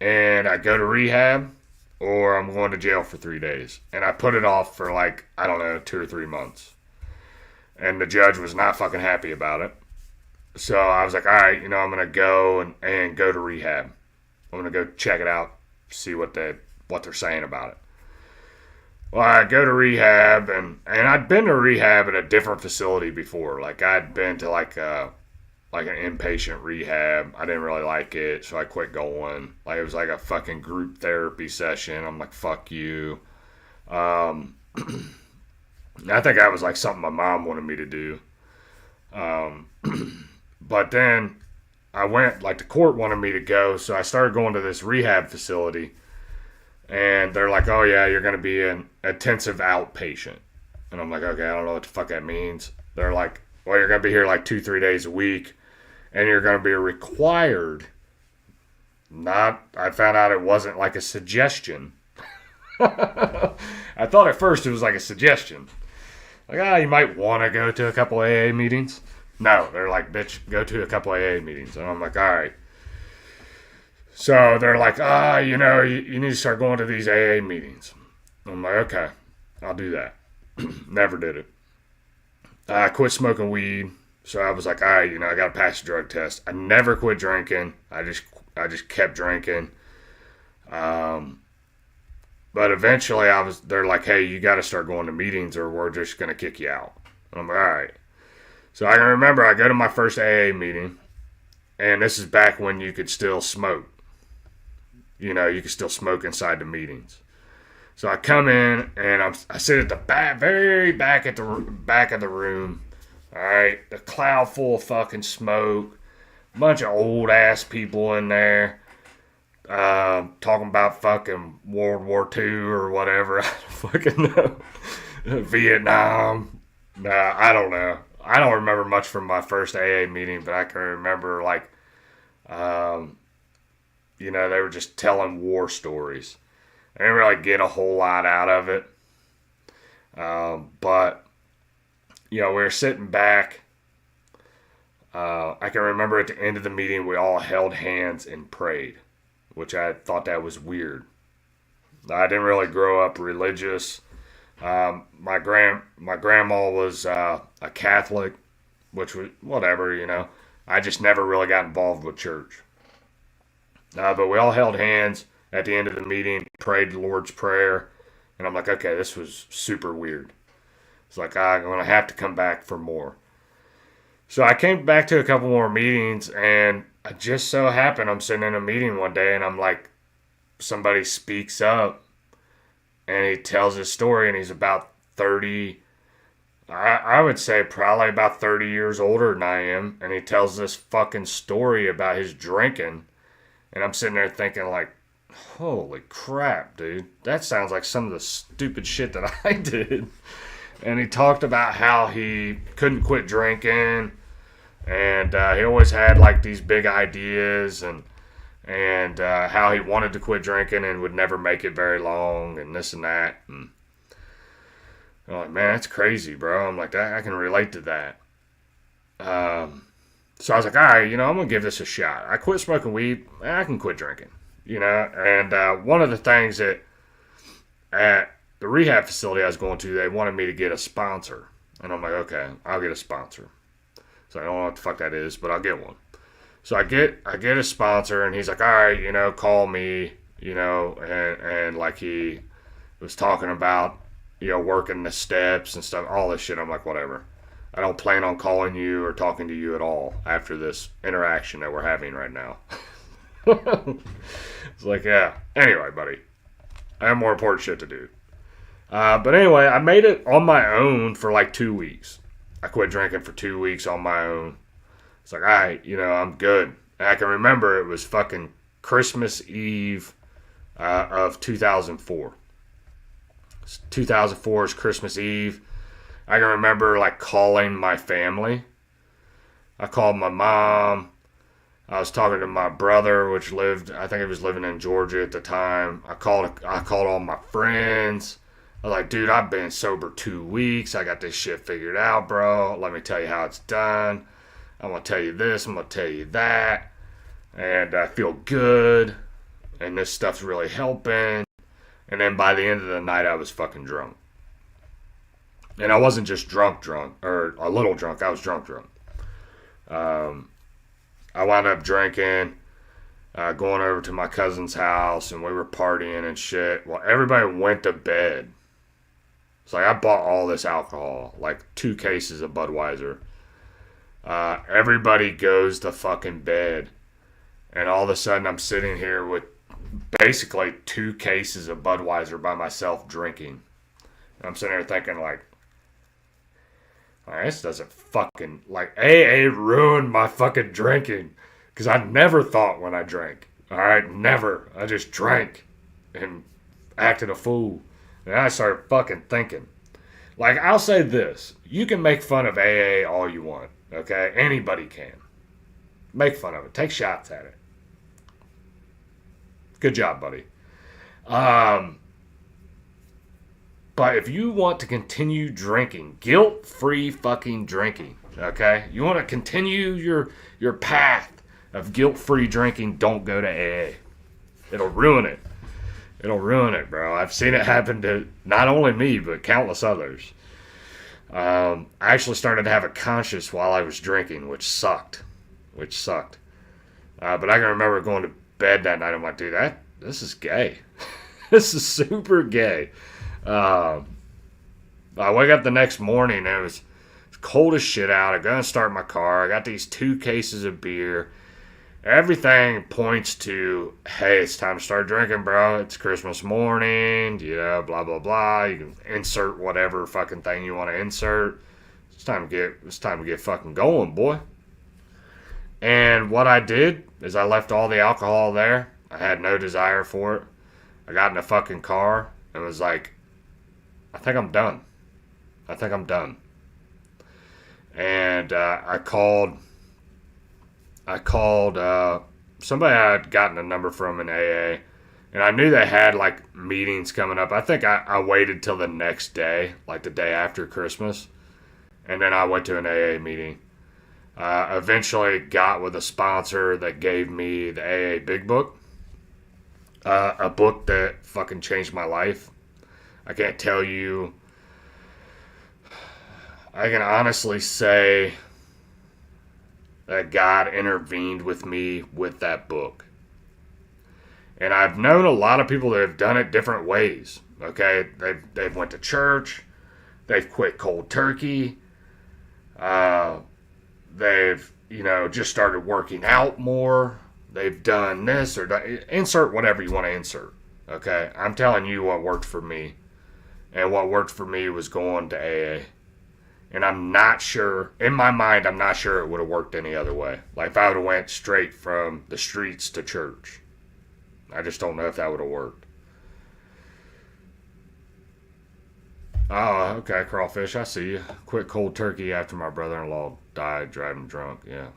and I go to rehab or I'm going to jail for 3 days. And I put it off for 2 or 3 months. And the judge was not fucking happy about it. So I was like, all right, I'm going to go and go to rehab. I'm going to go check it out, see what they're saying about it. Well, I go to rehab, and I'd been to rehab at a different facility before. Like, I'd been to, like an inpatient rehab. I didn't really like it, so I quit going. Like, it was like a fucking group therapy session. I'm like, fuck you. I think that was, like, something my mom wanted me to do. But then I went, the court wanted me to go, so I started going to this rehab facility. And they're like, oh, yeah, you're going to be an intensive outpatient. And I'm like, okay, I don't know what the fuck that means. They're like, well, you're going to be here 2-3 days a week. And you're going to be required. I found out it wasn't like a suggestion. I thought at first it was like a suggestion. Like, you might want to go to a couple AA meetings. No, they're like, bitch, go to a couple AA meetings. And I'm like, all right. So they're like, you need to start going to these AA meetings. I'm like, okay. I'll do that. Never did it. I quit smoking weed. So I was like, all right, I got to pass the drug test. I never quit drinking. I just kept drinking. But eventually they're like, hey, you got to start going to meetings or we're just going to kick you out. And I'm like, all right. So I can remember I go to my first AA meeting, and this is back when you could still smoke. You could still smoke inside the meetings. So I come in and I sit at the back, very back of the room. All right, a cloud full of fucking smoke, bunch of old ass people in there, talking about fucking World War II or whatever. I don't fucking know. Vietnam. I don't know. I don't remember much from my first AA meeting, but I can remember they were just telling war stories. I didn't really get a whole lot out of it. But, we were sitting back. I can remember at the end of the meeting, we all held hands and prayed, which I thought that was weird. I didn't really grow up religious. My grandma was a Catholic, which was whatever, I just never really got involved with church. But we all held hands at the end of the meeting, prayed the Lord's Prayer, and I'm like, okay, this was super weird. It's like, I'm going to have to come back for more. So I came back to a couple more meetings, and I just so happened I'm sitting in a meeting one day, and I'm like, somebody speaks up, and he tells his story, and he's about 30, I would say probably about 30 years older than I am, and he tells this fucking story about his drinking, and I'm sitting there thinking like, holy crap, dude. That sounds like some of the stupid shit that I did. And he talked about how he couldn't quit drinking. And he always had like these big ideas. And how he wanted to quit drinking and would never make it very long. And this and that. And I'm like, man, that's crazy, bro. I'm like, I can relate to that. So I was like, all right, I'm going to give this a shot. I quit smoking weed. I can quit drinking. And one of the things that at the rehab facility I was going to, they wanted me to get a sponsor. And I'm like, okay, I'll get a sponsor. So I don't know what the fuck that is, but I'll get one. So I get a sponsor, and he's like, all right, call me, and like he was talking about, working the steps and stuff, all this shit. I'm like, whatever. I don't plan on calling you or talking to you at all after this interaction that we're having right now. It's like, yeah. Anyway, buddy, I have more important shit to do. But anyway, I made it on my own for like 2 weeks. I quit drinking for 2 weeks on my own. It's like, all right, I'm good. And I can remember it was fucking Christmas Eve of 2004. 2004 is Christmas Eve. I can remember like calling my family. I called my mom. I was talking to my brother, which I think he was living in Georgia at the time. I called all my friends. I was like, dude, I've been sober 2 weeks. I got this shit figured out, bro. Let me tell you how it's done. I'm going to tell you this. I'm going to tell you that. And I feel good. And this stuff's really helping. And then by the end of the night, I was fucking drunk. And I wasn't just drunk, or a little drunk. I was drunk. I wound up drinking, going over to my cousin's house, and we were partying and shit. Well, everybody went to bed. It's like I bought all this alcohol, like 2 cases of Budweiser. Everybody goes to fucking bed. And all of a sudden, I'm sitting here with basically 2 cases of Budweiser by myself drinking. And I'm sitting there thinking like, this doesn't fucking, like, AA ruined my fucking drinking. Because I never thought when I drank. Alright, never. I just drank and acted a fool. And I started fucking thinking. Like, I'll say this. You can make fun of AA all you want. Okay? Anybody can. Make fun of it. Take shots at it. Good job, buddy. But if you want to continue drinking, guilt-free fucking drinking, okay? You want to continue your path of guilt-free drinking, don't go to AA. It'll ruin it. It'll ruin it, bro. I've seen it happen to not only me, but countless others. I actually started to have a conscience while I was drinking, which sucked. But I can remember going to bed that night. I'm like, dude, this is gay. This is super gay. I wake up the next morning and it was cold as shit out. I go and start my car. I got these 2 cases of beer. Everything points to, hey, it's time to start drinking, bro. It's Christmas morning, blah, blah, blah. You can insert whatever fucking thing you want to insert. It's time to get fucking going, boy. And what I did is I left all the alcohol there. I had no desire for it. I got in a fucking car and was like, I think I'm done. And I called somebody I had gotten a number from in AA, and I knew they had like meetings coming up. I think I waited till the next day, like the day after Christmas, and then I went to an AA meeting. Eventually got with a sponsor that gave me the AA Big Book, a book that fucking changed my life. I can't tell you. I can honestly say that God intervened with me with that book. And I've known a lot of people that have done it different ways. Okay, they've went to church, they've quit cold turkey, they've just started working out more, they've done this or insert whatever you want to insert. Okay, I'm telling you what worked for me, and what worked for me was going to AA. And I'm not sure, in my mind, I'm not sure it would have worked any other way. Like if I would have went straight from the streets to church. I just don't know if that would have worked. Oh, okay, Crawfish, I see you. Quit cold turkey after my brother-in-law died driving drunk, yeah.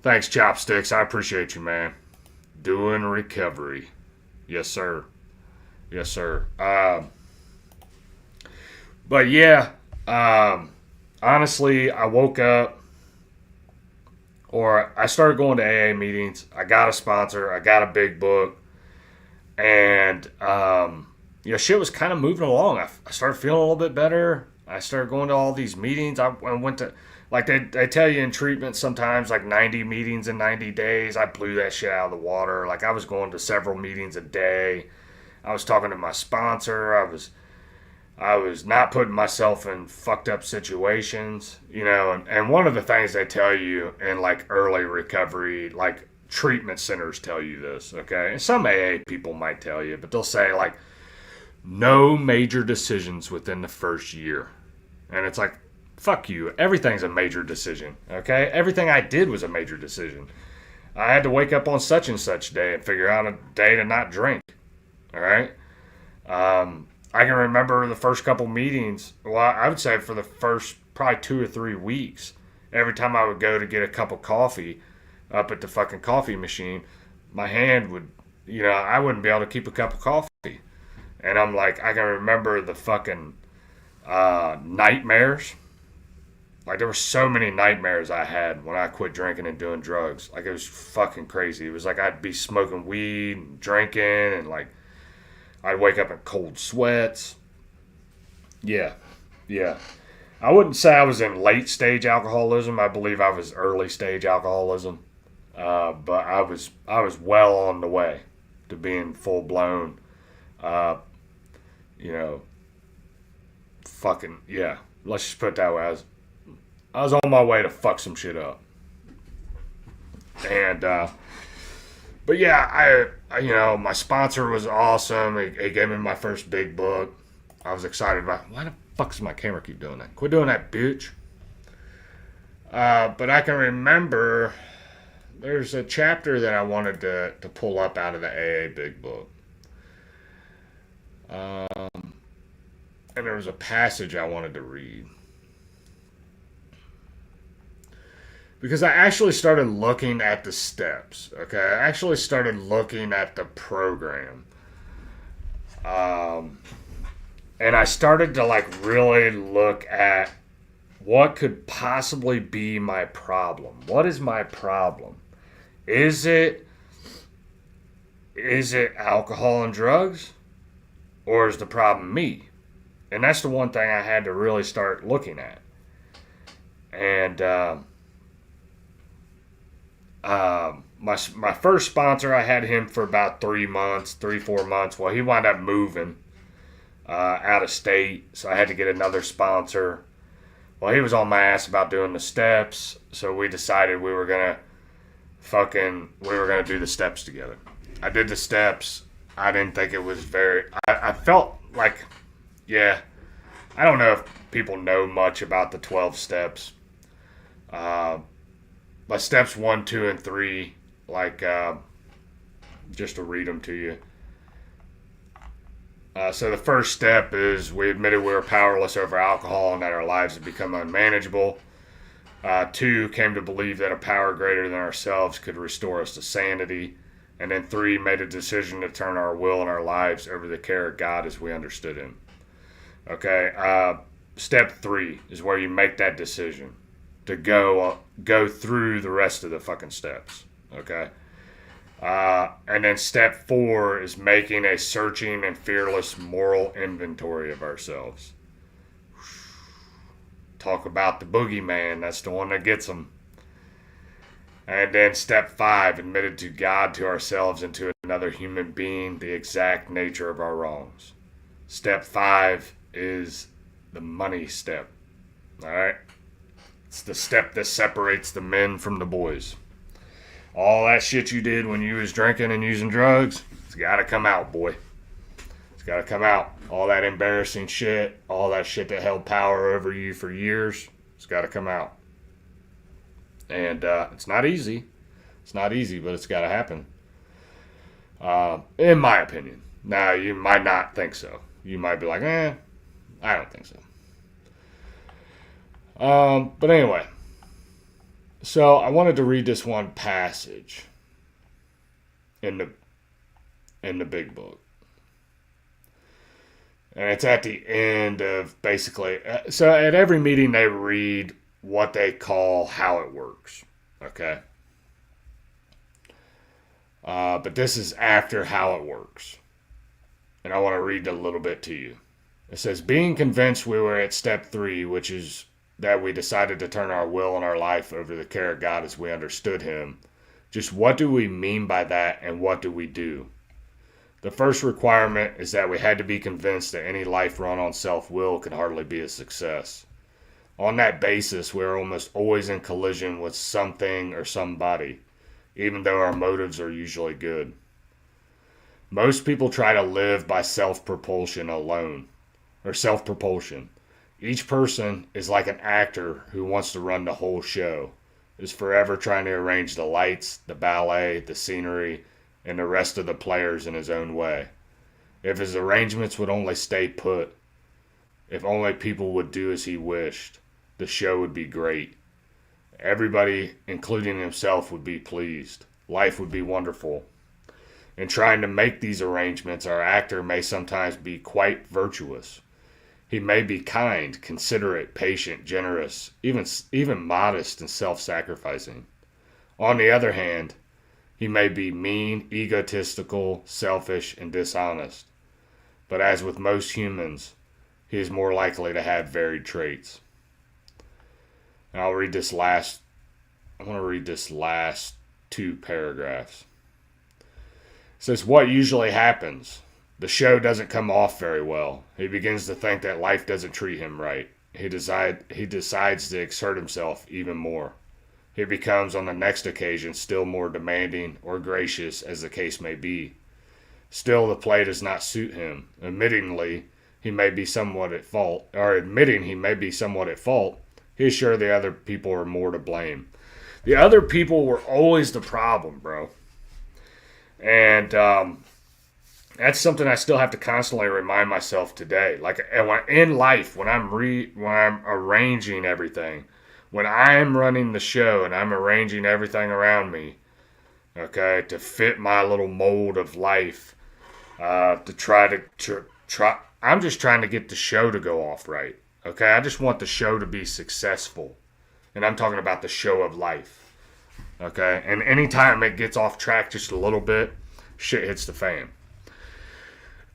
Thanks, Chopsticks, I appreciate you, man. Doing recovery. Yes, sir. Yes, sir. But yeah, honestly, I woke up, or I started going to AA meetings. I got a sponsor. I got a big book. And, shit was kind of moving along. I started feeling a little bit better. I started going to all these meetings. I went to, like they tell you in treatment sometimes, like 90 meetings in 90 days. I blew that shit out of the water. Like I was going to several meetings a day. I was talking to my sponsor. I was not putting myself in fucked up situations, and one of the things they tell you in like early recovery, like treatment centers tell you this, okay? And some AA people might tell you, but they'll say like, no major decisions within the first year. And it's like, fuck you. Everything's a major decision, okay? Everything I did was a major decision. I had to wake up on such and such day and figure out a day to not drink, all right? I can remember the first couple meetings, well, I would say for the first probably 2 or 3 weeks, every time I would go to get a cup of coffee up at the fucking coffee machine, my hand would, I wouldn't be able to keep a cup of coffee. And I'm like, I can remember the fucking nightmares. Like there were so many nightmares I had when I quit drinking and doing drugs. Like it was fucking crazy. It was like I'd be smoking weed and drinking and like I'd wake up in cold sweats. Yeah. I wouldn't say I was in late stage alcoholism. I believe I was early stage alcoholism. But I was well on the way to being full blown, fucking, yeah. Let's just put it that way. I was on my way to fuck some shit up. And, but yeah, I my sponsor was awesome. He gave me my first big book. I was excited about it. Why the fuck does my camera keep doing that? Quit doing that, bitch. But I can remember there's a chapter that I wanted to pull up out of the AA big book. And there was a passage I wanted to read. Because I actually started looking at the steps, okay? I actually started looking at the program. And I started to, like, really look at what could possibly be my problem. What is my problem? Is it is it alcohol and drugs? Or is the problem me? And that's the one thing I had to really start looking at. And my first sponsor, I had him for about 4 months. Well, he wound up moving out of state, so I had to get another sponsor. Well, he was on my ass about doing the steps, so we decided we were gonna do the steps together. I did the steps. I didn't think it was I felt like, yeah, I don't know if people know much about the 12 steps. But steps 1, 2, and 3, just to read them to you. So the first step is we admitted we were powerless over alcohol and that our lives had become unmanageable. 2, came to believe that a power greater than ourselves could restore us to sanity. And then 3, made a decision to turn our will and our lives over the care of God as we understood Him. Okay, step 3 is where you make that decision to go through the rest of the fucking steps. Okay, and then step 4 is making a searching and fearless moral inventory of ourselves. Talk about the boogeyman. That's the one that gets them. And then step 5, admitted to God, to ourselves, and to another human being the exact nature of our wrongs. Step 5 is the money step. All right? It's the step that separates the men from the boys. All that shit you did when you was drinking and using drugs, it's got to come out, boy. It's got to come out. All that embarrassing shit, all that shit that held power over you for years, it's got to come out. And it's not easy. It's not easy, but it's got to happen. In my opinion. Now, you might not think so. You might be like, I don't think so. But anyway. So, I wanted to read this one passage in the big book. And it's at the end of basically... So, at every meeting they read what they call how it works. Okay? But this is after how it works. And I want to read a little bit to you. It says, being convinced we were at step 3, which is that we decided to turn our will and our life over the care of God as we understood Him. Just what do we mean by that, and what do we do? The first requirement is that we had to be convinced that any life run on self-will could hardly be a success. On that basis, we are almost always in collision with something or somebody, even though our motives are usually good. Most people try to live by self-propulsion alone, or self-propulsion. Each person is like an actor who wants to run the whole show, is forever trying to arrange the lights, the ballet, the scenery, and the rest of the players in his own way. If his arrangements would only stay put, if only people would do as he wished, the show would be great. Everybody, including himself, would be pleased. Life would be wonderful. In trying to make these arrangements, our actor may sometimes be quite virtuous. He may be kind, considerate, patient, generous, even modest and self-sacrificing. On the other hand, he may be mean, egotistical, selfish, and dishonest. But as with most humans, he is more likely to have varied traits. And I want to read this last 2 paragraphs. It says, what usually happens? The show doesn't come off very well. He begins to think that life doesn't treat him right. He decides to exert himself even more. He becomes, on the next occasion, still more demanding or gracious, as the case may be. Still, the play does not suit him. Admitting he may be somewhat at fault, he is sure the other people are more to blame. The other people were always the problem, bro. And that's something I still have to constantly remind myself today. Like in life, when I'm arranging everything, when I'm running the show and I'm arranging everything around me, okay, to fit my little mold of life, I'm just trying to get the show to go off right. Okay, I just want the show to be successful. And I'm talking about the show of life. Okay, and anytime it gets off track just a little bit, shit hits the fan.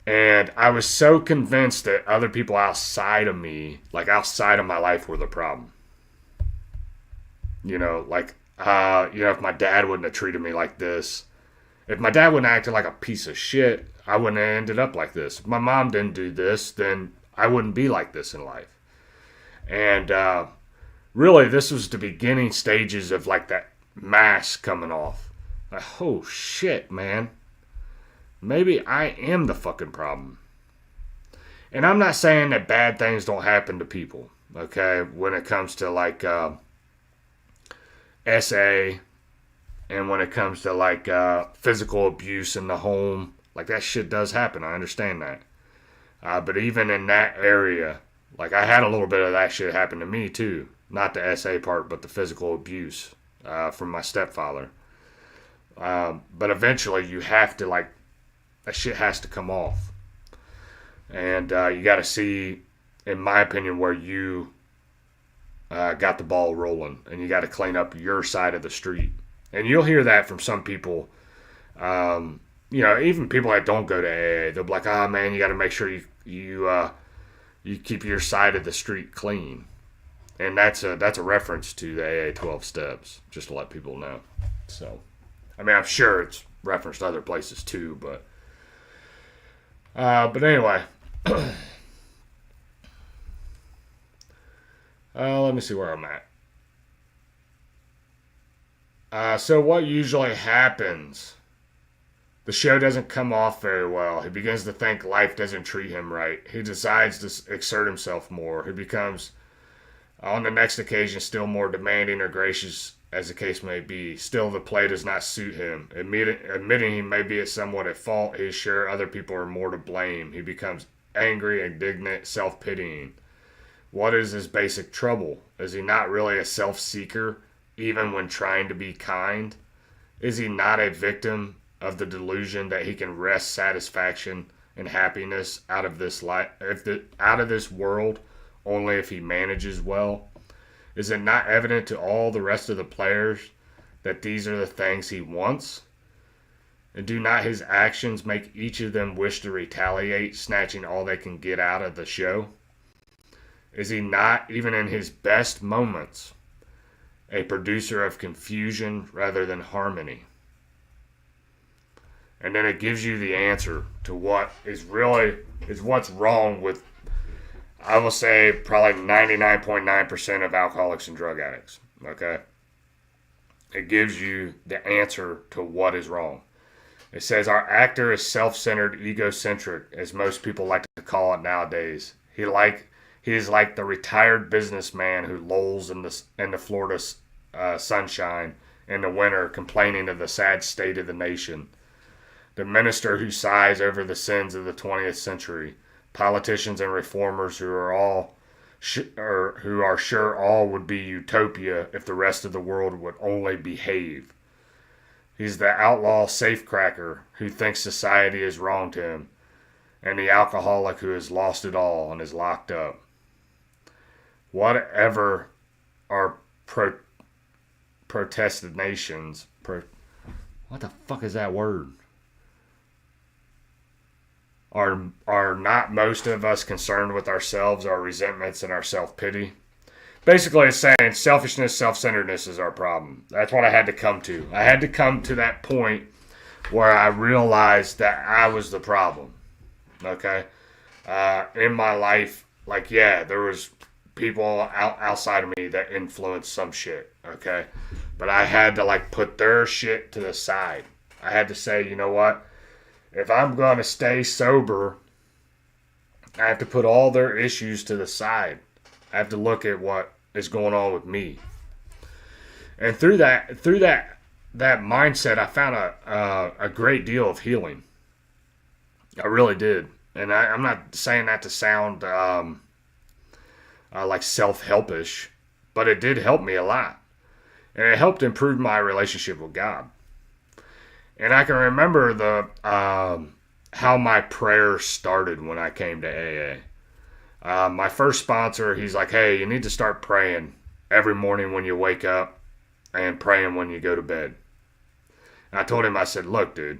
And I was so convinced that other people outside of me, like outside of my life, were the problem. You know, like, if my dad wouldn't have treated me like this, if my dad wouldn't have acted like a piece of shit, I wouldn't have ended up like this. If my mom didn't do this, then I wouldn't be like this in life. And really, this was the beginning stages of like that mask coming off. Like, oh shit, man. Maybe I am the fucking problem. And I'm not saying that bad things don't happen to people, okay? When it comes to like SA, and when it comes to like physical abuse in the home, like that shit does happen. I understand that. But even in that area, like I had a little bit of that shit happen to me too. Not the SA part, but the physical abuse from my stepfather. But eventually you have to like, that shit has to come off. And you got to see, in my opinion, where you got the ball rolling. And you got to clean up your side of the street. And you'll hear that from some people. Even people that don't go to AA. They'll be like, oh, man, you got to make sure you keep your side of the street clean. And that's a reference to the AA 12 steps, just to let people know. So, I mean, I'm sure it's referenced to other places too, but anyway, let me see where I'm at. So what usually happens? The show doesn't come off very well. He begins to think life doesn't treat him right. He decides to exert himself more. He becomes, on the next occasion, still more demanding or gracious, as the case may be. Still, the play does not suit him. Admitting he may be somewhat at fault, he is sure other people are more to blame. He becomes angry, indignant, self-pitying. What is his basic trouble? Is he not really a self-seeker, even when trying to be kind? Is he not a victim of the delusion that he can wrest satisfaction and happiness out of this out of this world only if he manages well? Is it not evident to all the rest of the players that these are the things he wants? And do not his actions make each of them wish to retaliate, snatching all they can get out of the show? Is he not, even in his best moments, a producer of confusion rather than harmony? And then it gives you the answer to what is what's wrong with, I will say, probably 99.9% of alcoholics and drug addicts. Okay? It gives you the answer to what is wrong. It says, our actor is self-centered, egocentric, as most people like to call it nowadays. He is like the retired businessman who lolls in the Florida sunshine in the winter, complaining of the sad state of the nation. The minister who sighs over the sins of the 20th century. Politicians and reformers who are sure all would be utopia if the rest of the world would only behave. He's the outlaw safecracker who thinks society is wrong to him, and the alcoholic who has lost it all and is locked up. Whatever our protestinations, what the fuck is that word? Are not most of us concerned with ourselves, our resentments, and our self-pity? Basically, it's saying selfishness, self-centeredness is our problem. That's what I had to come to. I had to come to that point where I realized that I was the problem. Okay? In my life, like, yeah, there was people outside of me that influenced some shit. Okay? But I had to, like, put their shit to the side. I had to say, you know what? If I'm going to stay sober, I have to put all their issues to the side. I have to look at what is going on with me. And through that mindset, I found a great deal of healing. I really did. And I'm not saying that to sound like self-helpish, but it did help me a lot. And it helped improve my relationship with God. And I can remember how my prayer started when I came to AA. My first sponsor, he's like, hey, you need to start praying every morning when you wake up and praying when you go to bed. And I told him, I said, look, dude,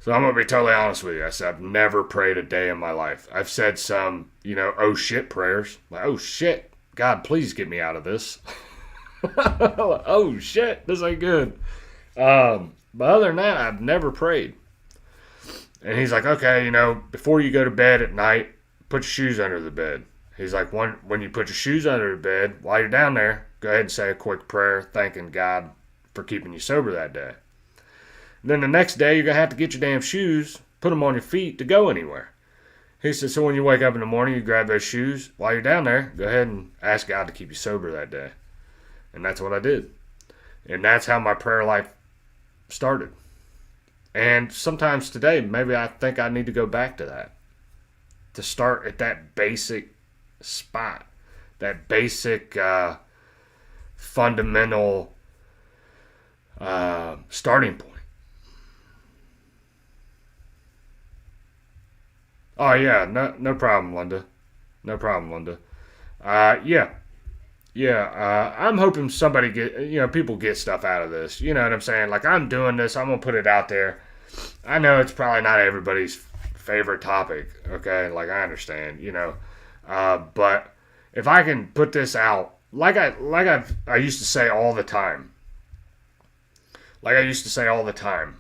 So I'm going to be totally honest with you. I said, I've never prayed a day in my life. I've said some, oh shit prayers. Like, oh shit, God, please get me out of this. Oh shit, this ain't good. But other than that, I've never prayed. And he's like, okay, before you go to bed at night, put your shoes under the bed. He's like, when you put your shoes under the bed, while you're down there, go ahead and say a quick prayer, thanking God for keeping you sober that day. Then the next day, you're going to have to get your damn shoes, put them on your feet to go anywhere. He said, so when you wake up in the morning, you grab those shoes. While you're down there, go ahead and ask God to keep you sober that day. And that's what I did. And that's how my prayer life started. And sometimes today, maybe I think I need to go back to that. To start at that basic spot. That basic, fundamental starting point. Oh, yeah, no problem, Linda. No problem, Linda. Yeah, I'm hoping somebody people get stuff out of this. You know what I'm saying? Like, I'm doing this, I'm going to put it out there. I know it's probably not everybody's favorite topic, okay? Like, I understand, but if I can put this out, I used to say all the time,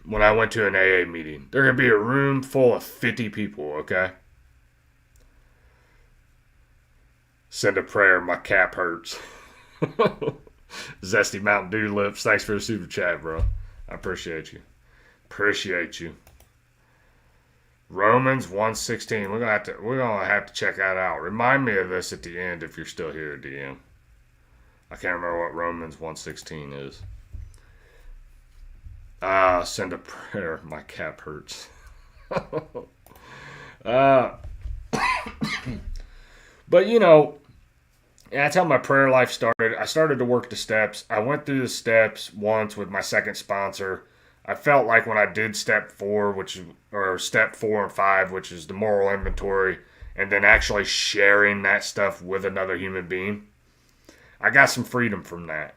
when I went to an AA meeting, there's going to be a room full of 50 people, okay? Send a prayer, my cap hurts. Zesty Mountain Dew lips, thanks for the super chat, bro. I appreciate you. Romans 1:16. We're gonna have to check that out. Remind me of this at the end if you're still here, DM. I can't remember what Romans 1:16 is. Send a prayer. My cap hurts. But that's how my prayer life started. I started to work the steps. I went through the steps once with my second sponsor. I felt like when I did step 4 and 5, which is the moral inventory, and then actually sharing that stuff with another human being, I got some freedom from that.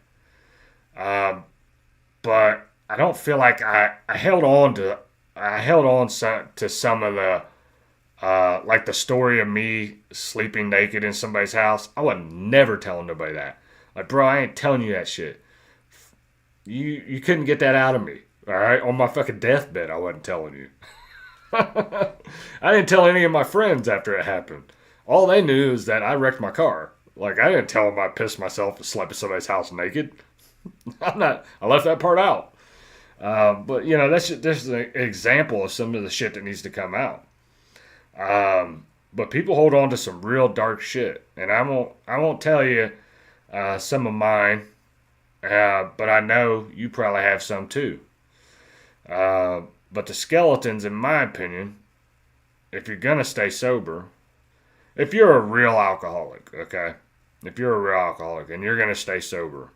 But I don't feel like I held on to some of the like the story of me sleeping naked in somebody's house. I would never tell nobody that. Like, bro, I ain't telling you that shit. You couldn't get that out of me. All right, on my fucking deathbed, I wasn't telling you. I didn't tell any of my friends after it happened. All they knew is that I wrecked my car. Like, I didn't tell them I pissed myself and slept in somebody's house naked. I left that part out. But that's an example of some of the shit that needs to come out. But people hold on to some real dark shit, and I won't tell you some of mine. But I know you probably have some too. But the skeletons, in my opinion, if you're gonna stay sober, if you're a real alcoholic, okay, if you're a real alcoholic and you're gonna stay sober,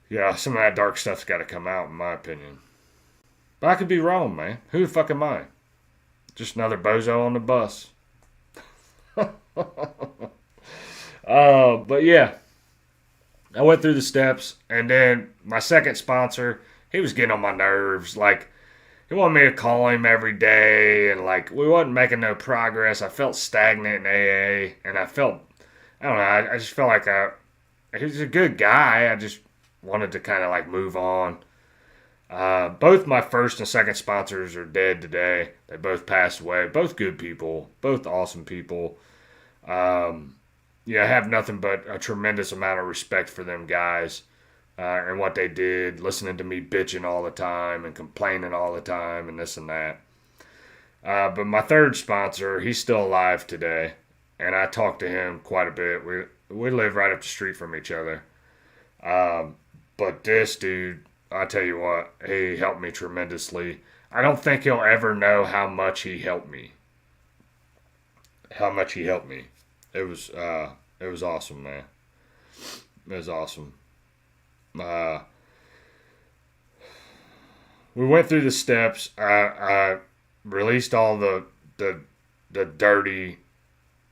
yeah, some of that dark stuff's got to come out, in my opinion. But I could be wrong, man. Who the fuck am I? Just another bozo on the bus. But yeah, I went through the steps, and then my second sponsor, he was getting on my nerves. Like, he wanted me to call him every day, and like, we wasn't making no progress. I felt stagnant in AA, and I don't know, I just felt like he was a good guy. I just wanted to kind of like move on. Both my first and second sponsors are dead today. They both passed away. Both good people. Both awesome people. I have nothing but a tremendous amount of respect for them guys and what they did, listening to me bitching all the time and complaining all the time and this and that. But my third sponsor, he's still alive today, and I talk to him quite a bit. We live right up the street from each other. But this dude, I tell you what, he helped me tremendously. I don't think he'll ever know how much he helped me. It was awesome, man. It was awesome. We went through the steps. I released all the dirty,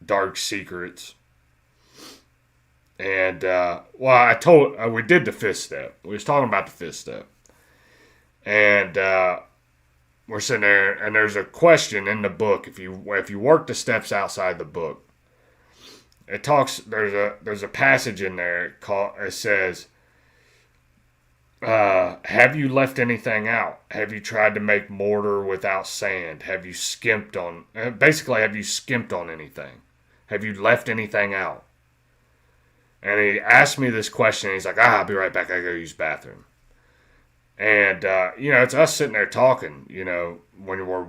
dark secrets. And, we did the fifth step. We was talking about the fifth step. And, we're sitting there, and there's a question in the book. If you work the steps outside the book, it talks. There's a passage in there it says, "Have you left anything out? Have you tried to make mortar without sand? Have you skimped on? Basically, have you skimped on anything? Have you left anything out?" And he asked me this question. And he's like, "I'll be right back. I gotta use the bathroom." And, it's us sitting there talking, when we're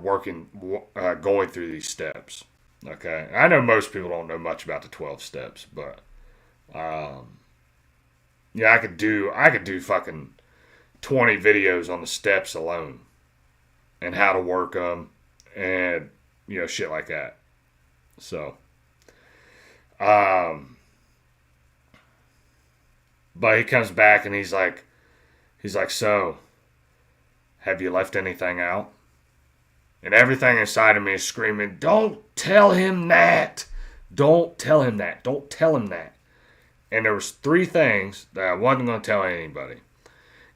going through these steps. Okay. I know most people don't know much about the 12 steps, but, I could do fucking 20 videos on the steps alone and how to work them and, shit like that. So, but he comes back and he's like, "So, have you left anything out?" And everything inside of me is screaming, "Don't tell him that. Don't tell him that. Don't tell him that." And there was 3 things that I wasn't going to tell anybody.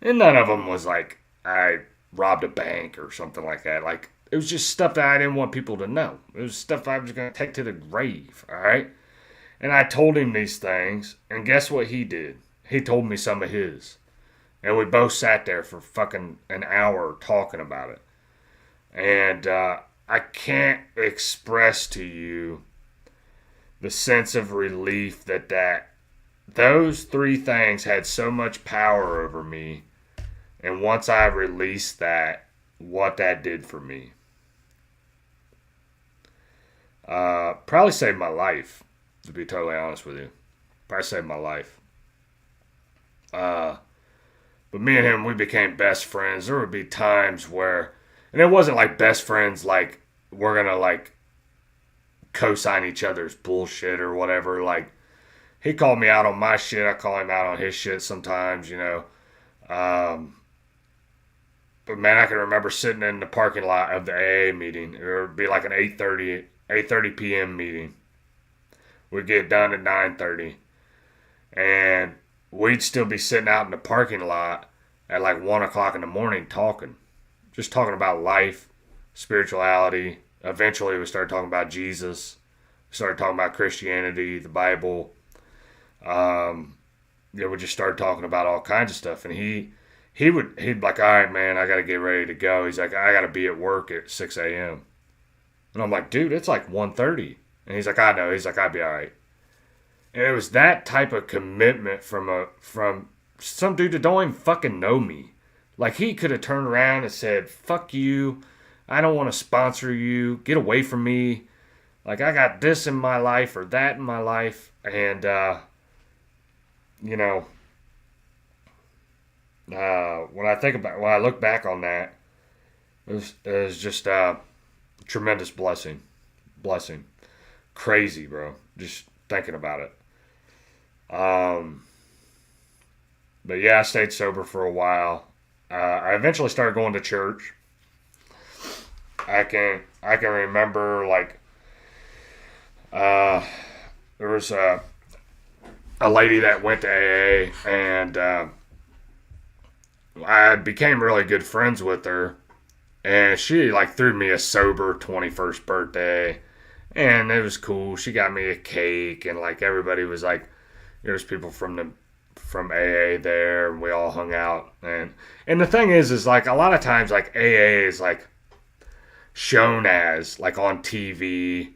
And none of them was like, I robbed a bank or something like that. Like, it was just stuff that I didn't want people to know. It was stuff I was going to take to the grave, all right? And I told him these things, and guess what he did? He told me some of his. And we both sat there for fucking an hour talking about it. And I can't express to you the sense of relief that those 3 things had so much power over me. And once I released that, what that did for me. Probably saved my life, to be totally honest with you. Probably saved my life. But me and him, we became best friends. There would be times where, and it wasn't like best friends, like we're going to like co-sign each other's bullshit or whatever. Like, he called me out on my shit. I call him out on his shit sometimes, But man, I can remember sitting in the parking lot of the AA meeting. It would be like an 8:30 p.m. meeting. We'd get done at 9:30. And we'd still be sitting out in the parking lot at like 1 o'clock in the morning talking. Just talking about life, spirituality. Eventually we started talking about Jesus. We started talking about Christianity, the Bible. We just started talking about all kinds of stuff. And he'd be like, "All right, man, I got to get ready to go." He's like, "I got to be at work at 6 a.m. And I'm like, "Dude, it's like 1:30. And he's like, "I know." He's like, "I'll be all right." And it was that type of commitment from some dude that don't even fucking know me. Like, he could have turned around and said, "Fuck you. I don't want to sponsor you. Get away from me. Like, I got this in my life or that in my life." And, when I look back on that, it was just a tremendous blessing. Crazy, bro. Just thinking about it. But yeah, I stayed sober for a while. I eventually started going to church. I can remember, like, there was a lady that went to AA, and I became really good friends with her, and she like threw me a sober 21st birthday, and it was cool. She got me a cake, and like everybody was like, there's people from AA there, and we all hung out, and the thing is like a lot of times like AA is like shown as like on TV,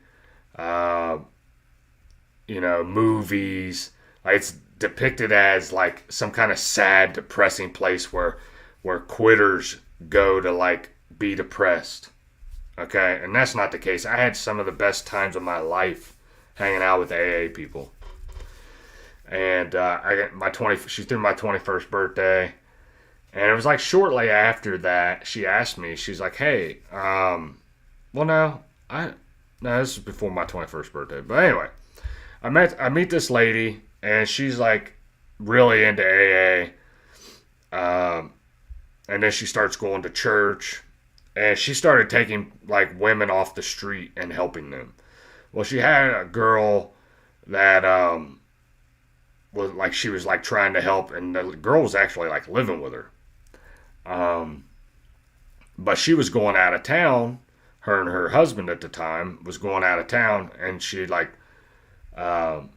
movies. Like, it's depicted as like some kind of sad, depressing place where quitters go to like be depressed. Okay, and that's not the case. I had some of the best times of my life hanging out with AA people. And I got she threw my 21st birthday, and it was like shortly after that she asked me. She's like, "Hey, no, this is before my 21st birthday, but anyway, I meet this lady, and she's like really into AA, and then she starts going to church, and she started taking like women off the street and helping them. Well, she had a girl that was like, she was like trying to help, and the girl was actually like living with her. But she was going out of town. Her and her husband at the time was going out of town, and she like,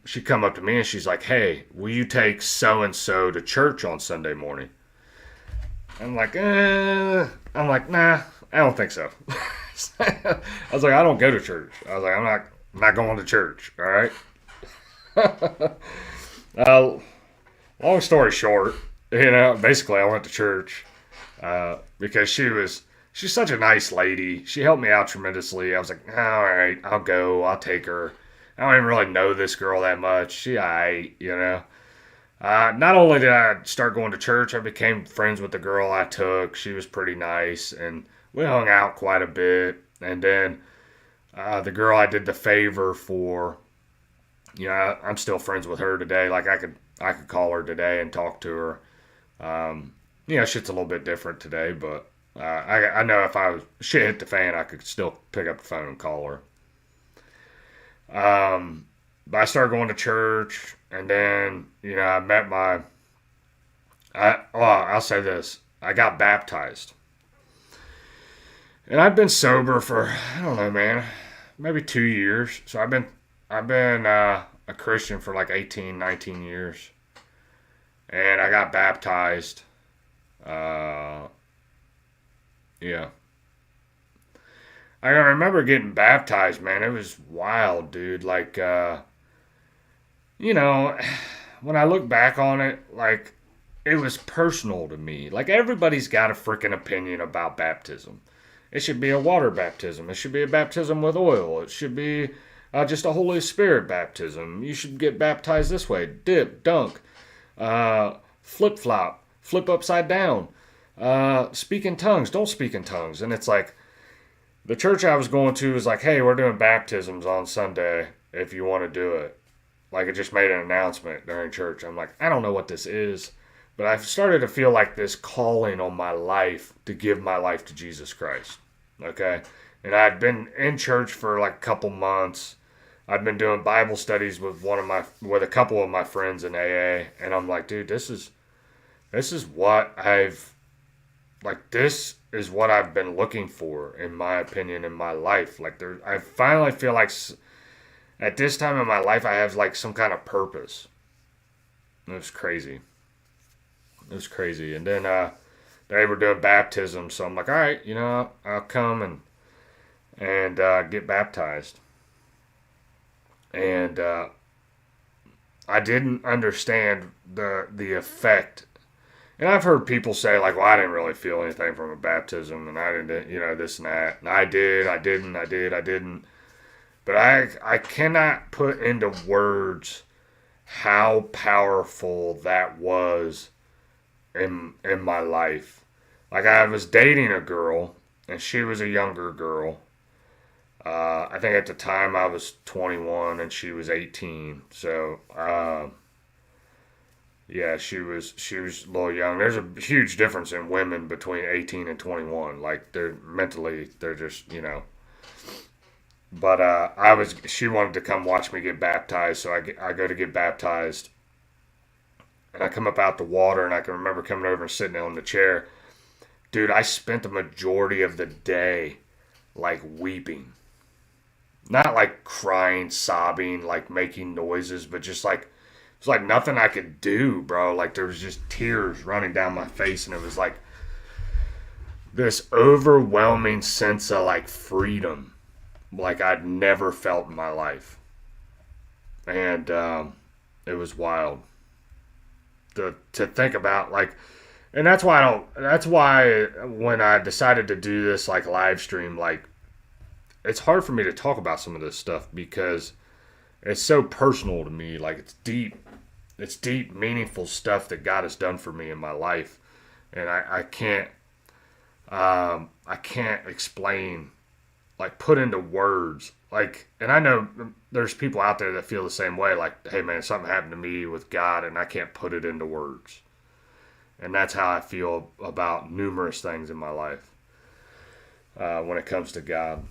she come up to me and she's like, "Hey, will you take so and so to church on Sunday morning?" I'm like, nah, I don't think so. I was like, I don't go to church. I was like, I'm not going to church. All right. Long story short, basically I went to church because she's such a nice lady. She helped me out tremendously. I was like, all right, I'll go. I'll take her. I don't even really know this girl that much. She, not only did I start going to church, I became friends with the girl I took. She was pretty nice, and we hung out quite a bit. And then the girl I did the favor for, I'm still friends with her today. Like I could call her today and talk to her. Shit's a little bit different today, but I know if shit hit the fan, I could still pick up the phone and call her. But I started going to church, and then, I met I'll say this, I got baptized. And I've been sober for, I don't know, man, maybe 2 years. So I've been a Christian for like 18, 19 years. And I got baptized. Yeah. I remember getting baptized, man. It was wild, dude. Like, when I look back on it, like, it was personal to me. Like, everybody's got a freaking opinion about baptism. It should be a water baptism. It should be a baptism with oil. It should be just a Holy Spirit baptism. You should get baptized this way. Dip, dunk, flip-flop, flip upside down, speak in tongues, don't speak in tongues. And it's like, the church I was going to was like, hey, we're doing baptisms on Sunday if you want to do it. Like, it just made an announcement during church. I'm like, I don't know what this is. But I've started to feel like this calling on my life to give my life to Jesus Christ. Okay? And I'd been in church for like a couple months. I'd been doing Bible studies with a couple of my friends in AA. And I'm like, dude, this is what this is what I've been looking for, in my opinion, in my life. Like, I finally feel like at this time in my life, I have like some kind of purpose. It was crazy. And then they were doing baptism, so I'm like, all right, I'll come and get baptized. And I didn't understand the effect. And I've heard people say, like, well, I didn't really feel anything from a baptism, and I didn't, this and that. And I did, I didn't. But I cannot put into words how powerful that was in my life. Like, I was dating a girl, and she was a younger girl. I think at the time I was 21 and she was 18. So, yeah, she was a little young. There's a huge difference in women between 18 and 21. Like, they're just, But she wanted to come watch me get baptized, so I go to get baptized. And I come up out the water, and I can remember coming over and sitting on the chair. Dude, I spent the majority of the day, like, weeping. Not like crying, sobbing, like making noises, but just like, it's like nothing I could do, bro. Like, there was just tears running down my face, and it was like this overwhelming sense of like freedom, like I'd never felt in my life. And it was wild to think about, like, and that's why when I decided to do this like live stream, like, it's hard for me to talk about some of this stuff because it's so personal to me. Like, it's deep, meaningful stuff that God has done for me in my life. And I can't explain, like, put into words. Like, and I know there's people out there that feel the same way. Like, hey man, something happened to me with God and I can't put it into words. And that's how I feel about numerous things in my life when it comes to God.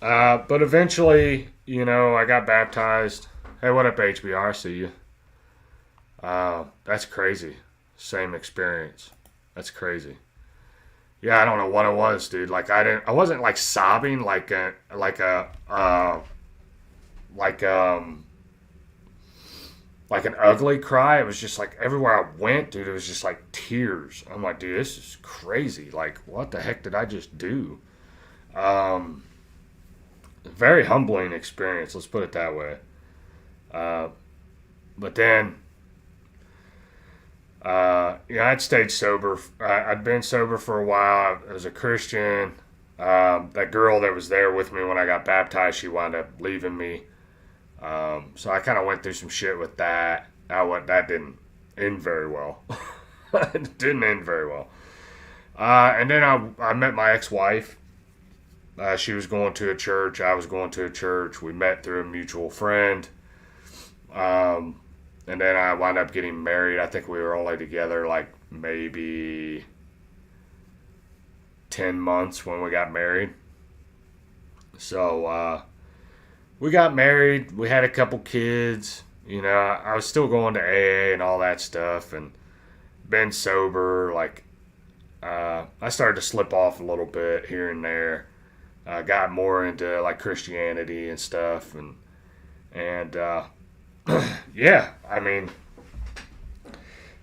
But eventually, I got baptized. Hey, what up, HBR? I see you. That's crazy. Same experience. That's crazy. Yeah, I don't know what it was, dude. Like I wasn't like sobbing like an ugly cry. It was just like everywhere I went, dude, it was just like tears. I'm like, dude, this is crazy. Like, what the heck did I just do? Very humbling experience, let's put it that way. But then, I'd stayed sober. I'd been sober for a while. I was a Christian. That girl that was there with me when I got baptized, she wound up leaving me. So I kind of went through some shit with that. That didn't end very well. It didn't end very well. And then I met my ex-wife. She was going to a church. I was going to a church. We met through a mutual friend. And then I wound up getting married. I think we were only together like maybe 10 months when we got married. So, we got married. We had a couple kids. I was still going to AA and all that stuff and been sober. Like, I started to slip off a little bit here and there. Got more into like Christianity and stuff. And yeah, I mean,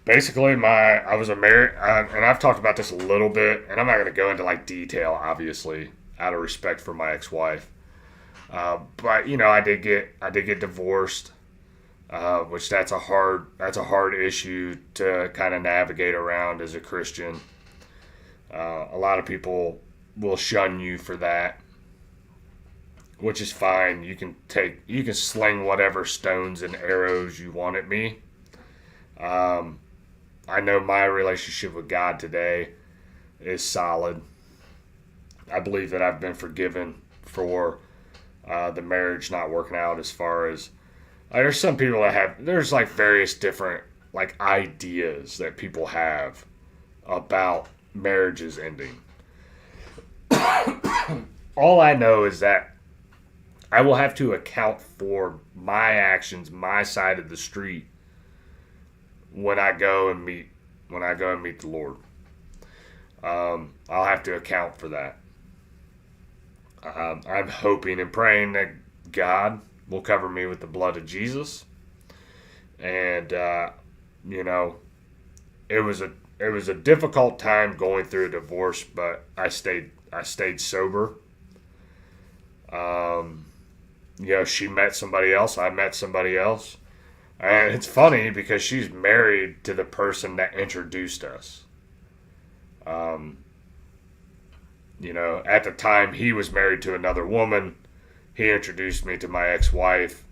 basically I was a married, and I've talked about this a little bit, and I'm not going to go into like detail, obviously, out of respect for my ex-wife. But I did get divorced, which that's a hard issue to kind of navigate around as a Christian. A lot of people will shun you for that, which is fine. You can sling whatever stones and arrows you want at me. I know my relationship with God today is solid. I believe that I've been forgiven for the marriage not working out. As far as there's some people that there's like various different like ideas that people have about marriages ending. All I know is that I will have to account for my actions, my side of the street, when I go and meet the Lord. I'll have to account for that. I'm hoping and praying that God will cover me with the blood of Jesus. And it was a difficult time going through a divorce, but I stayed sober. She met somebody else. I met somebody else. And it's funny because she's married to the person that introduced us. At the time he was married to another woman. He introduced me to my ex-wife.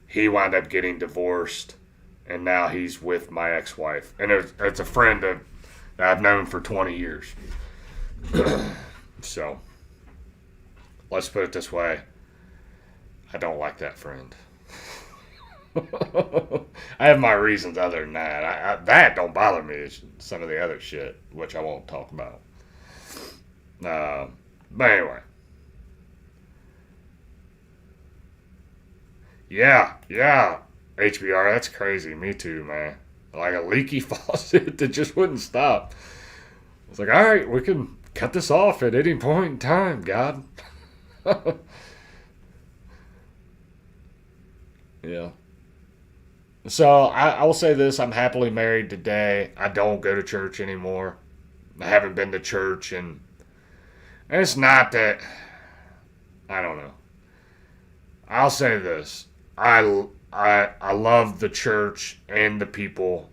He wound up getting divorced. And now he's with my ex-wife. And it's a friend that I've known for 20 years. So, let's put it this way. I don't like that friend. I have my reasons other than that. That don't bother me. It's some of the other shit, which I won't talk about. But anyway. Yeah. HBR, that's crazy. Me too, man. Like a leaky faucet that just wouldn't stop. It's like, all right, we can cut this off at any point in time, God. Yeah. So I will say this: I'm happily married today. I don't go to church anymore. I haven't been to church, and it's not that. I don't know. I'll say this: I love the church and the people,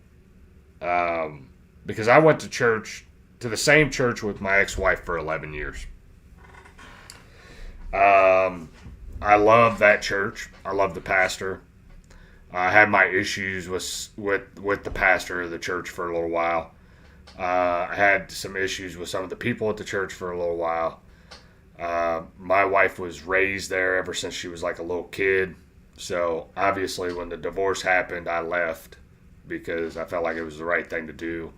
because I went to the same church with my ex-wife for 11 years. I love that church. I love the pastor. I had my issues with the pastor of the church for a little while. I had some issues with some of the people at the church for a little while. My wife was raised there ever since she was like a little kid. So obviously when the divorce happened, I left because I felt like it was the right thing to do.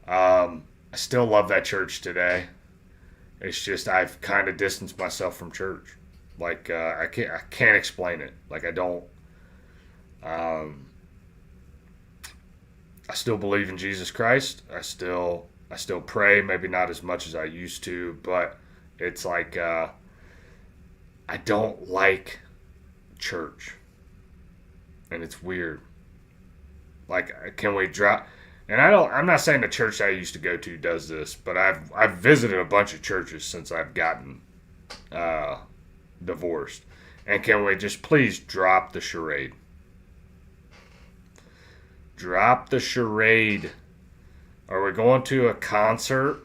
I still love that church today. It's just I've kind of distanced myself from church. Like I can't explain it. Like I don't. I still believe in Jesus Christ. I still pray, maybe not as much as I used to, but it's like I don't like church. And it's weird. Like, can we drop? And I'm not saying the church I used to go to does this, but I've visited a bunch of churches since I've gotten divorced. And can we just please drop the charade? Drop the charade. Are we going to a concert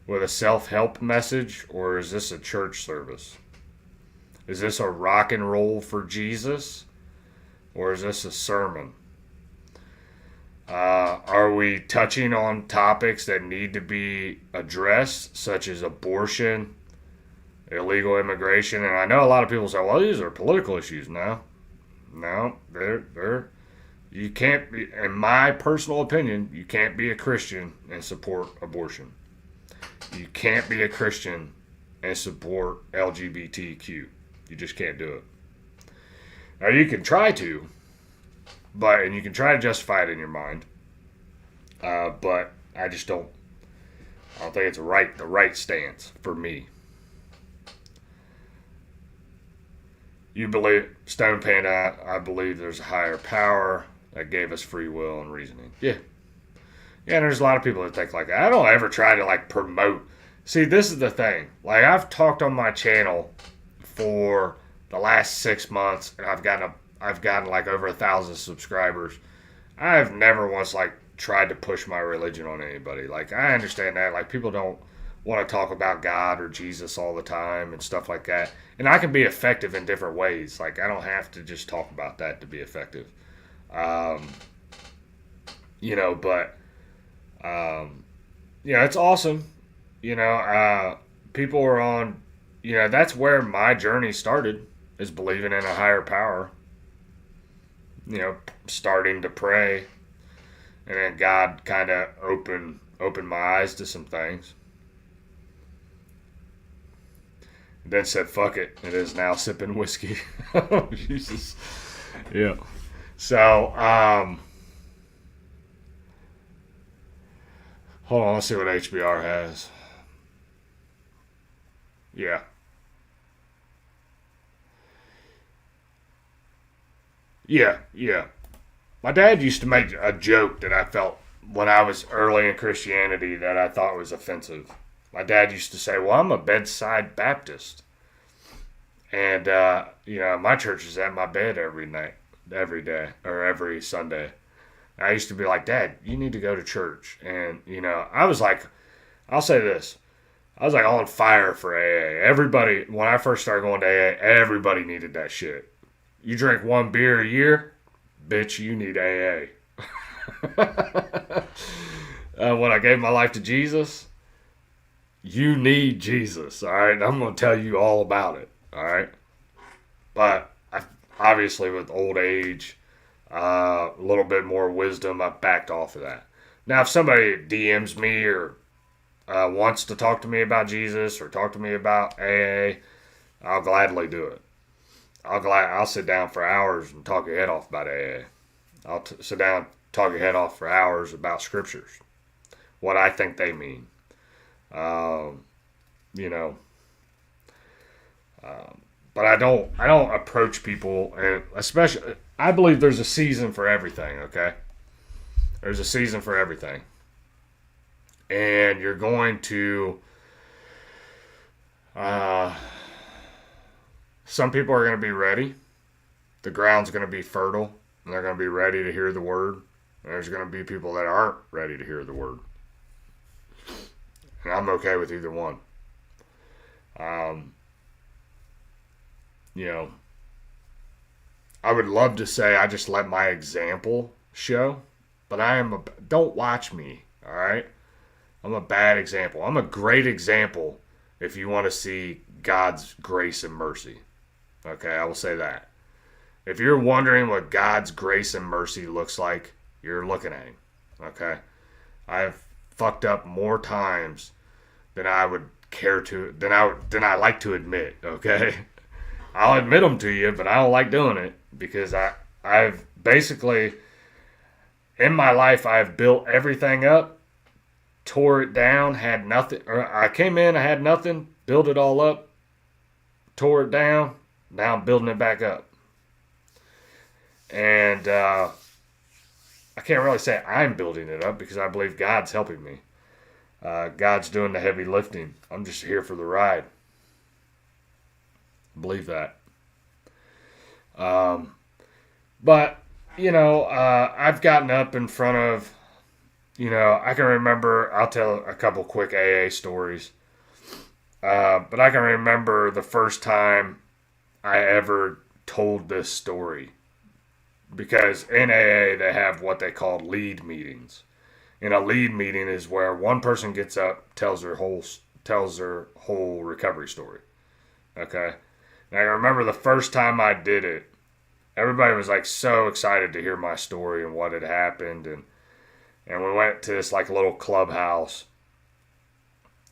with a self-help message, or is this a church service? Is this a rock and roll for Jesus, or is this a sermon? Are we touching on topics that need to be addressed, such as abortion, illegal immigration? And I know a lot of people say, well, these are political issues. No, they're you can't be, in my personal opinion, you can't be a Christian and support abortion. You can't be a Christian and support LGBTQ. You just can't do it. Now, you can try to, and you can try to justify it in your mind, but I don't think it's the right stance for me. You believe, Stone Panda, I believe there's a higher power that gave us free will and reasoning. Yeah. Yeah, and there's a lot of people that think like that. I don't ever try to like promote. See, this is the thing. Like, I've talked on my channel for the last 6 months, and I've gotten like over 1,000 subscribers. I've never once like tried to push my religion on anybody. Like, I understand that. Like, people don't want to talk about God or Jesus all the time and stuff like that. And I can be effective in different ways. Like, I don't have to just talk about that to be effective. It's awesome. People are on, that's where my journey started, is believing in a higher power, starting to pray, and then God kind of opened my eyes to some things. And then said, fuck it. It is now sipping whiskey. Jesus. Yeah. So, hold on, let's see what HBR has. Yeah. Yeah. My dad used to make a joke that I felt when I was early in Christianity that I thought was offensive. My dad used to say, well, I'm a bedside Baptist. And, my church is at my bed every night, every day, or every Sunday. I used to be like, Dad, you need to go to church. And, I was like, I'll say this. I was like on fire for AA. Everybody, when I first started going to AA, everybody needed that shit. You drink 1 beer a year, bitch, you need AA. When I gave my life to Jesus, you need Jesus, all right? I'm going to tell you all about it, all right? But obviously with old age, a little bit more wisdom, I backed off of that. Now, if somebody DMs me or wants to talk to me about Jesus or talk to me about AA, I'll gladly do it. I'll sit down for hours and talk your head off about AA. I'll sit down, talk your head off for hours about scriptures, what I think they mean. But I don't approach people, and especially, I believe there's a season for everything, okay? There's a season for everything. And you're going to, some people are going to be ready. The ground's going to be fertile, and they're going to be ready to hear the word. And there's going to be people that aren't ready to hear the word. And I'm okay with either one. I would love to say I just let my example show, but don't watch me, all right? I'm a bad example. I'm a great example if you want to see God's grace and mercy. Okay, I will say that. If you're wondering what God's grace and mercy looks like, you're looking at him. Okay? I've fucked up more times than I would care to, than I like to admit, okay? I'll admit them to you, but I don't like doing it because I've basically, in my life, I have built everything up, tore it down, had nothing. Or I came in, I had nothing, built it all up, tore it down, now I'm building it back up. And I can't really say I'm building it up because I believe God's helping me. God's doing the heavy lifting. I'm just here for the ride. Believe that. But, I've gotten up in front of, I can remember, I'll tell a couple quick AA stories. But I can remember the first time I ever told this story. Because in AA, they have what they call lead meetings. And a lead meeting is where one person gets up, tells their whole recovery story. Okay? And I remember the first time I did it, everybody was like so excited to hear my story and what had happened, and we went to this like little clubhouse,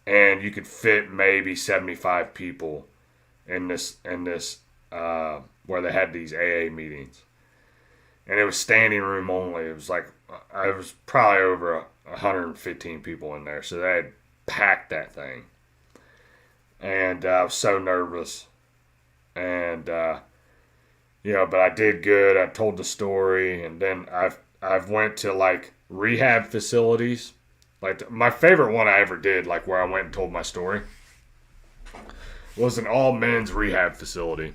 and you could fit maybe 75 people in this where they had these AA meetings, and it was standing room only. It was probably over 115 people in there, so they had packed that thing, and I was so nervous, and but I did good. I told the story, and then I've went to like rehab facilities. Like my favorite one I ever did, like where I went and told my story, was an all men's rehab facility,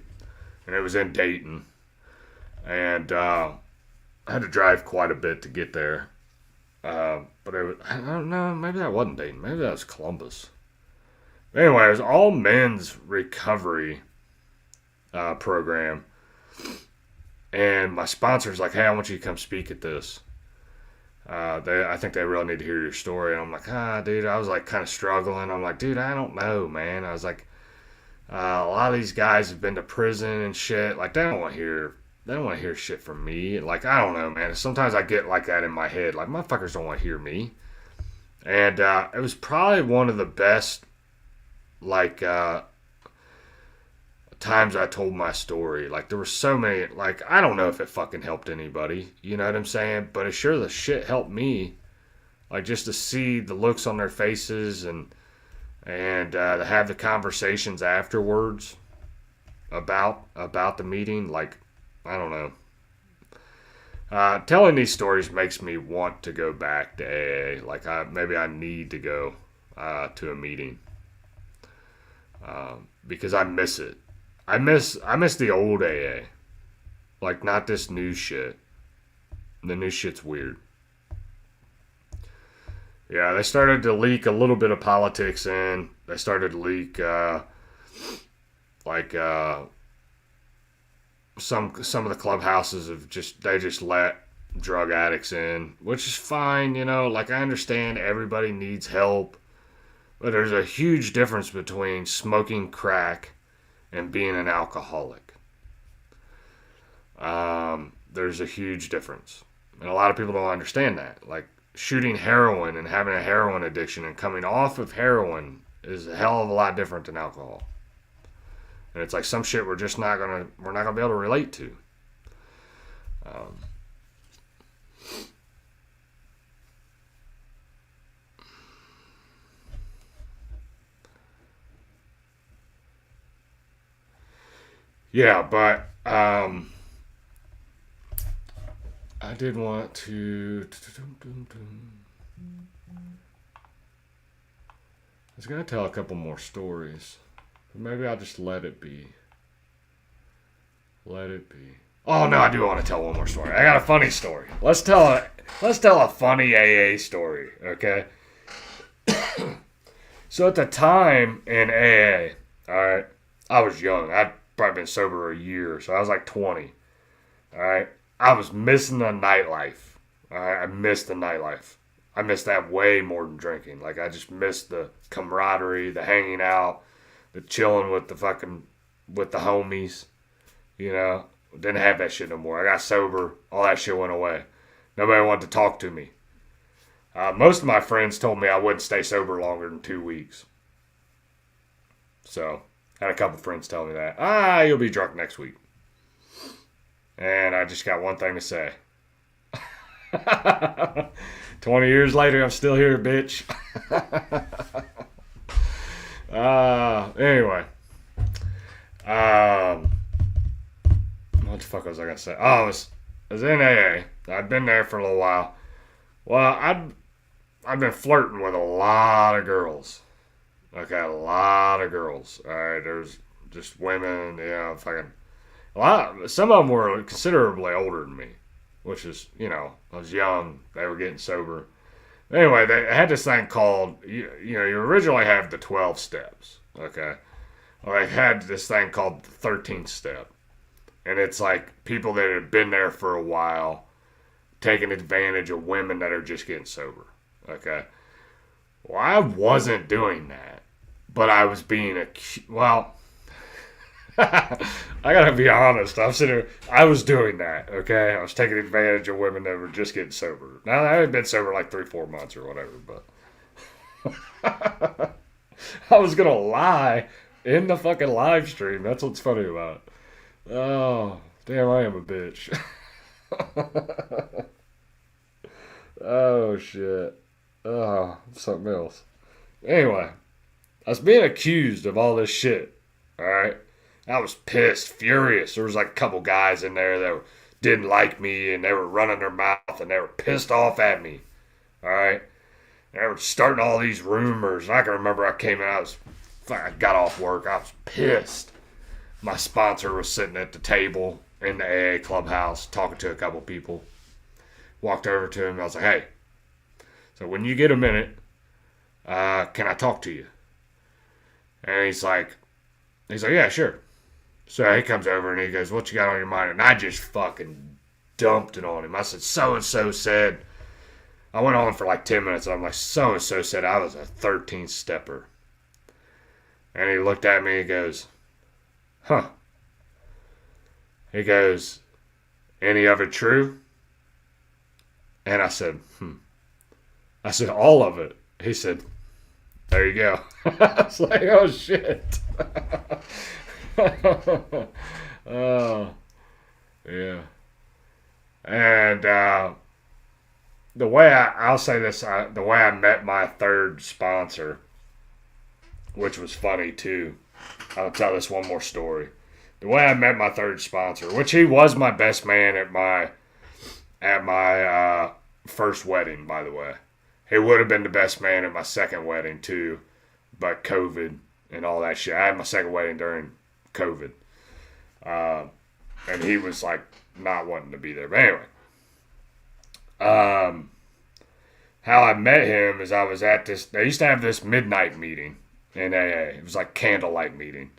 and it was in Dayton, and I had to drive quite a bit to get there. But I don't know, maybe that wasn't Dayton, maybe that was Columbus. Anyway, it was all men's recovery program. And my sponsor's like, hey, I want you to come speak at this. I think they really need to hear your story. And I'm like, dude, I was like kind of struggling. I'm like, dude, I don't know, man. I was like, a lot of these guys have been to prison and shit. Like, they don't want to hear shit from me. Like, I don't know, man. Sometimes I get like that in my head. Like, motherfuckers don't want to hear me. And it was probably one of the best, like, times I told my story. Like, there were so many, like, I don't know if it fucking helped anybody, you know what I'm saying, but it sure the shit helped me, like, just to see the looks on their faces and to have the conversations afterwards about the meeting. Like, I don't know, telling these stories makes me want to go back to AA. Like, maybe I need to go to a meeting because I miss it. I miss the old AA. Like, not this new shit. The new shit's weird. Yeah, they started to leak a little bit of politics in. They started to leak, some of the clubhouses they just let drug addicts in, which is fine, Like, I understand everybody needs help, but there's a huge difference between smoking crack and being an alcoholic. There's a huge difference. And a lot of people don't understand that. Like, shooting heroin and having a heroin addiction and coming off of heroin is a hell of a lot different than alcohol. And it's like some shit we're not gonna be able to relate to. Yeah, but I did want to. I was gonna tell a couple more stories, but maybe I'll just let it be. Let it be. Oh no, I do want to tell one more story. I got a funny story. Let's tell a funny AA story, okay? So at the time in AA, all right, I was young. I'd probably been sober a year, so I was like 20. All right, I was missing the nightlife. All right, I missed the nightlife. I missed that way more than drinking. Like, I just missed the camaraderie, the hanging out, the chilling with the homies. Didn't have that shit no more. I got sober. All that shit went away. Nobody wanted to talk to me. Most of my friends told me I wouldn't stay sober longer than 2 weeks. So, I had a couple friends tell me that. You'll be drunk next week. And I just got one thing to say. 20 years later, I'm still here, bitch. Anyway. What the fuck was I going to say? Oh, I was in AA. I'd been there for a little while. Well, I've been flirting with a lot of girls. Okay, a lot of girls. All right, there's just women, fucking a lot. Some of them were considerably older than me, which is, I was young. They were getting sober. Anyway, they had this thing called, you originally have the 12 steps. Okay, well, they had this thing called the 13th step, and it's like people that have been there for a while taking advantage of women that are just getting sober. Okay, well, I wasn't doing that, but I was being well. I gotta be honest. I'm sitting here. I was doing that. Okay, I was taking advantage of women that were just getting sober. Now I haven't been sober like 3-4 months or whatever, but I was gonna lie in the fucking live stream. That's what's funny about it. Oh, damn! I am a bitch. Oh shit. Oh, something else. Anyway, I was being accused of all this shit. All right. I was pissed, furious. There was like a couple guys in there that didn't like me, and they were running their mouth, and they were pissed off at me. All right, and they were starting all these rumors. And I can remember I came out. I got off work. I was pissed. My sponsor was sitting at the table in the AA clubhouse talking to a couple people. Walked over to him. I was like, "Hey, so when you get a minute, can I talk to you?" And he's like, "Yeah, sure." So he comes over and he goes, "What you got on your mind?" And I just fucking dumped it on him. I said, "So-and-so said," I went on for like 10 minutes. And I'm like, "So-and-so said I was a 13th stepper." And he looked at me and goes, "Huh." He goes, "Any of it true?" And I said, I said, "All of it." He said, "There you go." I was like, oh shit. Oh, yeah. And the way I'll say this, the way I met my third sponsor, which was funny too. I'll tell this one more story. The way I met my third sponsor, which he was my best man at my first wedding, by the way. He would have been the best man at my second wedding too, but COVID and all that shit. I had my second wedding during COVID. And he was like not wanting to be there. But anyway, how I met him is I was at this, they used to have this midnight meeting in AA. It was like candlelight meeting,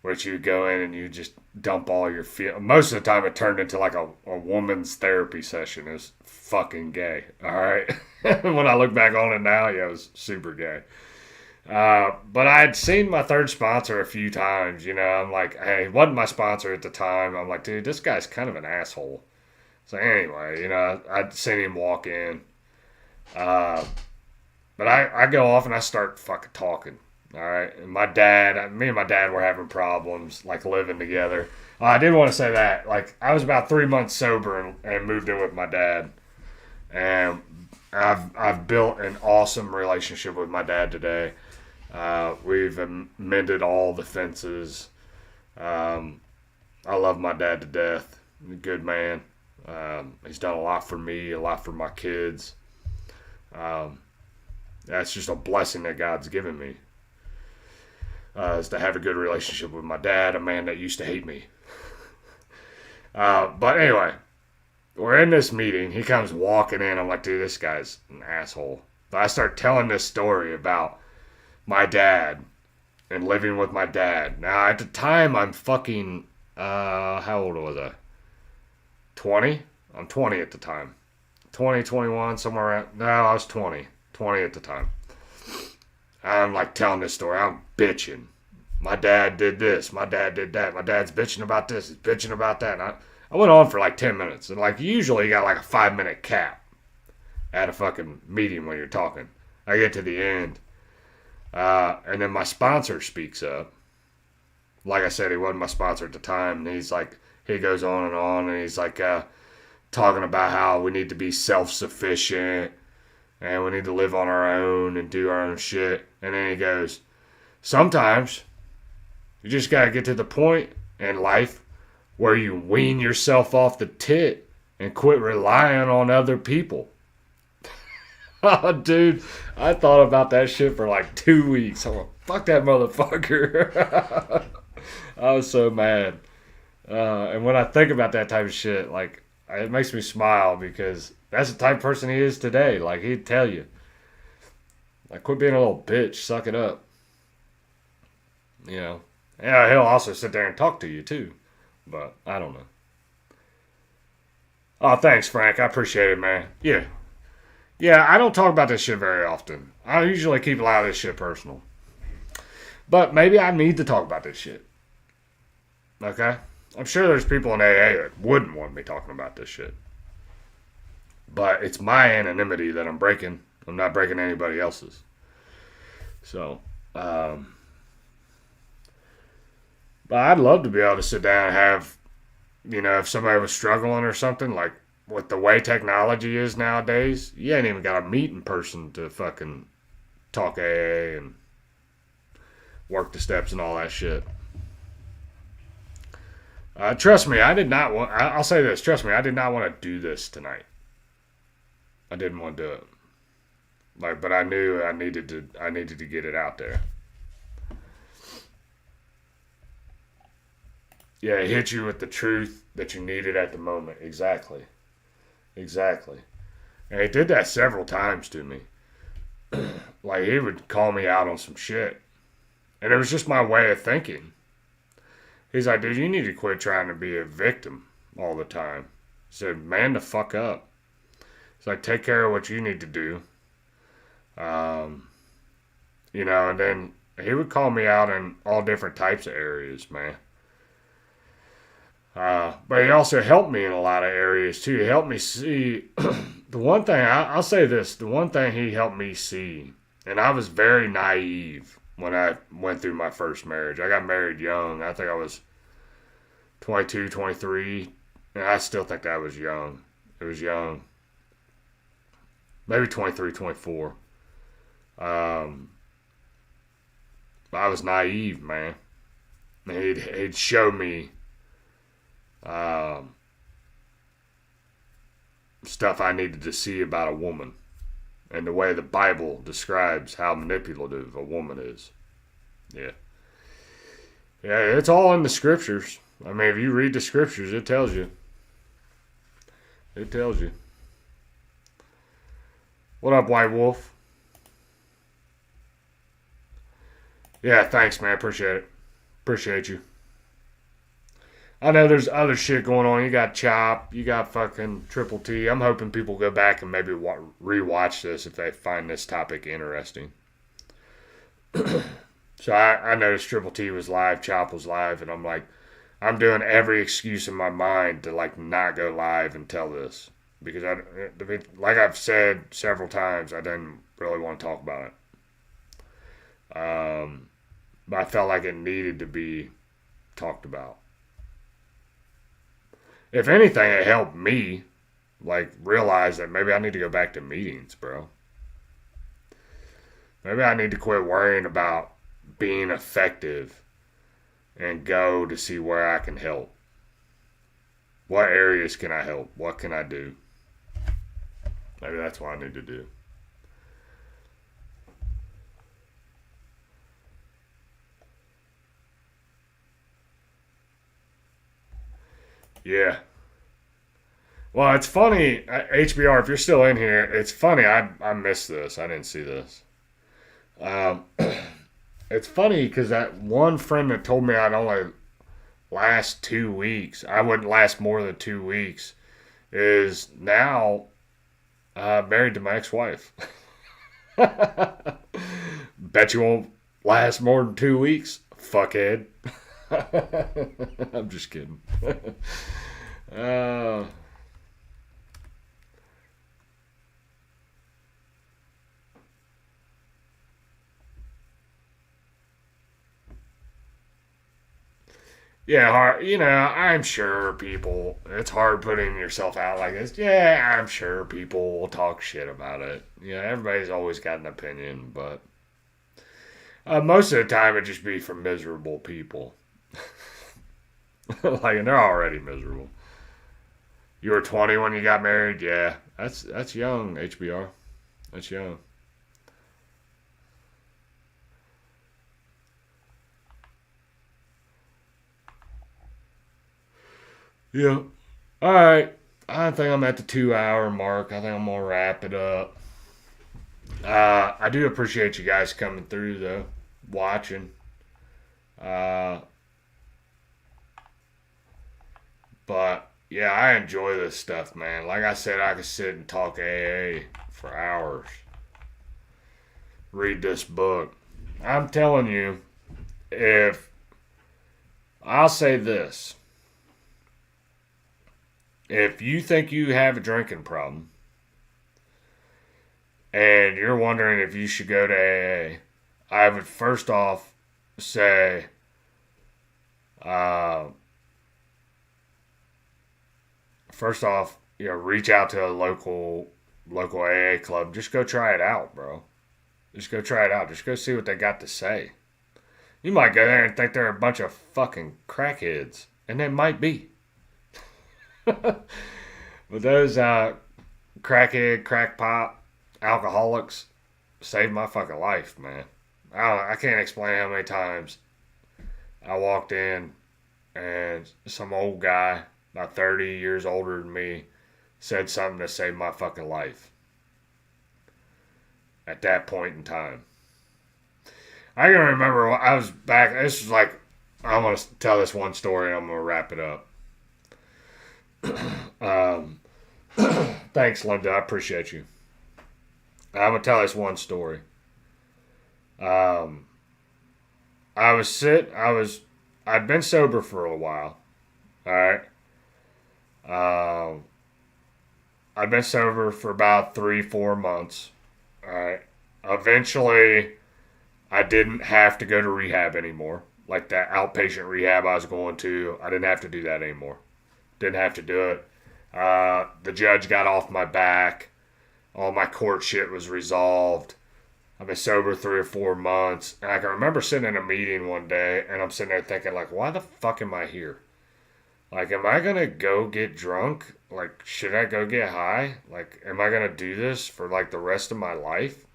which you go in and you just dump all your feel. Most of the time it turned into like a woman's therapy session. It was fucking gay. All right. When I look back on it now, yeah, it was super gay. But I had seen my third sponsor a few times, I'm like, hey, he wasn't my sponsor at the time. I'm like, dude, this guy's kind of an asshole. So anyway, I'd seen him walk in. But I go off and I start fucking talking. All right. And me and my dad were having problems, like living together. I did want to say that. Like, I was about 3 months sober and moved in with my dad. And I've built an awesome relationship with my dad today. We've mended all the fences. I love my dad to death. He's a good man. He's done a lot for me, a lot for my kids. That's just a blessing that God's given me. Is to have a good relationship with my dad, a man that used to hate me. But anyway, we're in this meeting. He comes walking in. I'm like, dude, this guy's an asshole. But I start telling this story about my dad and living with my dad. Now, at the time, I'm fucking, how old was I? 20? I'm 20 at the time. 20, 21, somewhere around. No, I was 20. 20 at the time. I'm like telling this story. I'm bitching. My dad did this. My dad did that. My dad's bitching about this. He's bitching about that. And I went on for like 10 minutes. And like usually you got like a 5-minute cap at a fucking meeting when you're talking. I get to the end. And then my sponsor speaks up. Like I said, he wasn't my sponsor at the time. And he's like, he goes on, and he's like, talking about how we need to be self-sufficient and we need to live on our own and do our own shit. And then he goes, sometimes you just got to get to the point in life where you wean yourself off the tit and quit relying on other people. Oh, dude, I thought about that shit for like 2 weeks. I'm like, fuck that motherfucker. I was so mad. And when I think about that type of shit, like, it makes me smile because that's the type of person he is today. Like, he'd tell you, like, quit being a little bitch, suck it up. You know? Yeah, he'll also sit there and talk to you, too. But, I don't know. Oh, thanks, Frank. I appreciate it, man. Yeah. Yeah, I don't talk about this shit very often. I usually keep a lot of this shit personal. But maybe I need to talk about this shit. Okay? I'm sure there's people in AA that wouldn't want me talking about this shit. But it's my anonymity that I'm breaking. I'm not breaking anybody else's. So, but I'd love to be able to sit down and have, you know, if somebody was struggling or something, like with the way technology is nowadays, you ain't even got to meet in person to fucking talk AA and work the steps and all that shit. Trust me, I did not want, I'll say this, trust me, I did not want to do this tonight. I didn't want to do it. Like, but I knew I needed to get it out there. Yeah, it hit you with the truth that you needed at the moment. Exactly. Exactly. And he did that several times to me. Like, he would call me out on some shit. And it was just my way of thinking. He's like, dude, you need to quit trying to be a victim all the time. He said, man the fuck up. It's like, take care of what you need to do. You know, and then he would call me out in all different types of areas, man. But he also helped me in a lot of areas, too. He helped me see, the one thing, I'll say this, the one thing he helped me see, and I was very naive when I went through my first marriage. I got married young. I think I was 22, 23, and I still think that was young. It was young. Maybe 23, 24. I was naive, man. He'd show me stuff I needed to see about a woman and the way the Bible describes how manipulative a woman is. Yeah. Yeah, it's all in the scriptures. I mean, if you read the scriptures, it tells you. It tells you. What up, White Wolf? Yeah, thanks, man. Appreciate it. Appreciate you. I know there's other shit going on. You got Chop. You got fucking Triple T. I'm hoping people go back and maybe rewatch this if they find this topic interesting. So I noticed Triple T was live, Chop was live, and I'm like, I'm doing every excuse in my mind to like not go live and tell this. Because, like I've said several times, I didn't really want to talk about it. But I felt like it needed to be talked about. If anything, it helped me, like, realize that maybe I need to go back to meetings, bro. Maybe I need to quit worrying about being effective and go to see where I can help. What areas can I help? What can I do? Maybe that's what I need to do. Yeah. Well, it's funny, HBR, if you're still in here, it's funny, I missed this. I didn't see this. It's funny because that one friend that told me I'd only last 2 weeks, I wouldn't last more than 2 weeks, is now married to my ex-wife. Bet you won't last more than 2 weeks, fuckhead. I'm just kidding. Yeah, hard. I'm sure people. It's hard putting yourself out like this. Yeah, I'm sure people will talk shit about it. Everybody's always got an opinion, but most of the time it just be from miserable people. And they're already miserable. You were 20 when you got married? Yeah, that's young, HBR. That's young. Yeah. All right. I think I'm at the 2 hour mark. I think I'm going to wrap it up. I do appreciate you guys coming through, though, watching. But, yeah, I enjoy this stuff, man. Like I said, I could sit and talk AA for hours. Read this book. I'm telling you, I'll say this. If you think you have a drinking problem and you're wondering if you should go to AA, I would first off say, reach out to a local AA club. Just go try it out, bro. Just go try it out. Just go see what they got to say. You might go there and think they're a bunch of fucking crackheads, and they might be. But those crackhead, crackpot, alcoholics saved my fucking life, man. I can't explain how many times I walked in and some old guy, about 30 years older than me, said something that saved my fucking life. At that point in time. I can remember I was back. This was like, I'm going to tell this one story and I'm going to wrap it up. Thanks, Linda. I appreciate you. I'm going to tell this one story. I'd been sober for a while. All right. I'd been sober for about 3-4 months. All right. Eventually, I didn't have to go to rehab anymore. Like that outpatient rehab I was going to, I didn't have to do that anymore. Didn't have to do it. The judge got off my back. All my court shit was resolved. I've been sober 3 or 4 months. And I can remember sitting in a meeting one day, and I'm sitting there thinking, like, why the fuck am I here? Like, am I going to go get drunk? Like, should I go get high? Like, am I going to do this for, like, the rest of my life?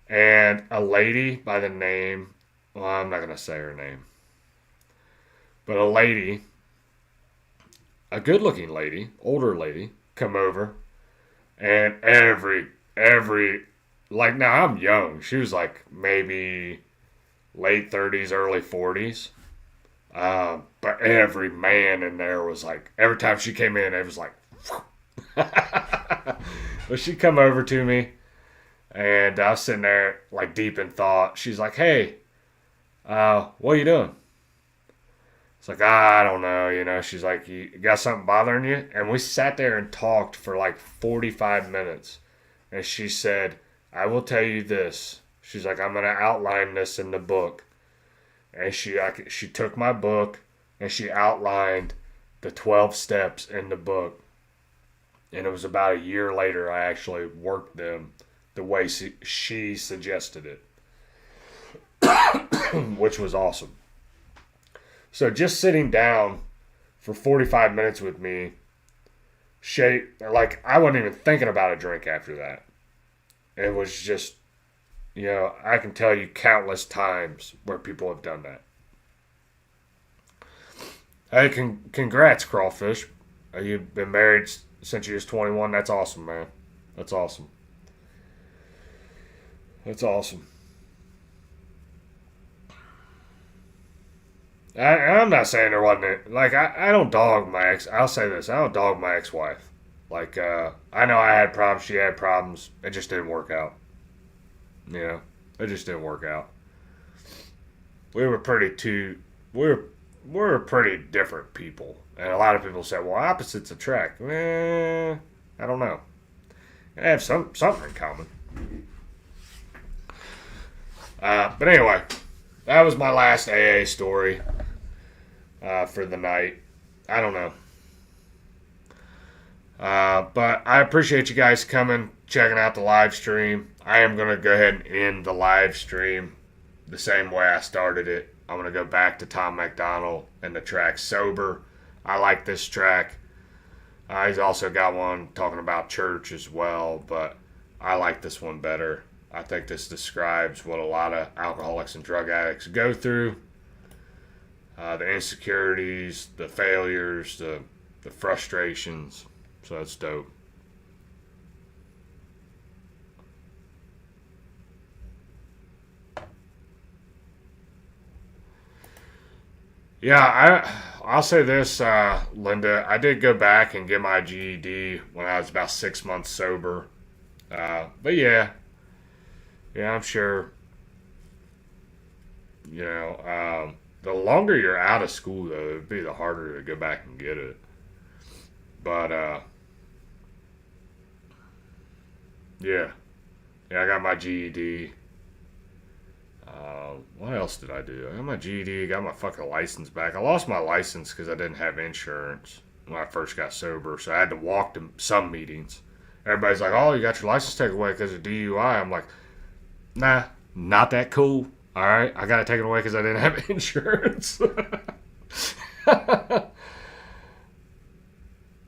And a lady by the name, well, I'm not going to say her name, but a lady, a good-looking lady, older lady, come over, and like, now I'm young. She was, like, maybe late 30s, early 40s. But every man in there was like, every time she came in, it was like, but she come over to me, and I was sitting there like deep in thought. She's like, hey, what are you doing? It's like, I don't know, she's like, you got something bothering you? And we sat there and talked for like 45 minutes. And she said, I will tell you this. She's like, I'm going to outline this in the book. And she took my book and she outlined the 12 steps in the book. And it was about a year later I actually worked them the way she suggested it, which was awesome. So just sitting down for 45 minutes with me, like, I wasn't even thinking about a drink after that. It was just, I can tell you countless times where people have done that. Hey, congrats, Crawfish. You've been married since you was 21. That's awesome, man. That's awesome. That's awesome. I'm not saying there wasn't, like, I don't dog my ex. I'll say this. I don't dog my ex-wife. Like, I know I had problems. She had problems. It just didn't work out. It just didn't work out. We were pretty different people. And a lot of people say, well, opposites attract. I don't know. I have something in common. But anyway, that was my last AA story. for the night. I don't know. But I appreciate you guys coming, checking out the live stream. I am going to go ahead and end the live stream the same way I started it. I'm going to go back to Tom MacDonald and the track Sober. I like this track. He's also got one talking about church as well, but I like this one better. I think this describes what a lot of alcoholics and drug addicts go through. The insecurities, the failures, the frustrations. So that's dope. Yeah, I'll say this, Linda. I did go back and get my GED when I was about 6 months sober. But yeah, I'm sure. You know, the longer you're out of school, though, it'd be the harder to go back and get it. But yeah, I got my GED. What else did I do? I got my GED, got my fucking license back. I lost my license because I didn't have insurance when I first got sober, so I had to walk to some meetings. Everybody's like, oh, you got your license taken away because of DUI. I'm like, nah, not that cool. All right, I got it taken away because I didn't have insurance. Yeah,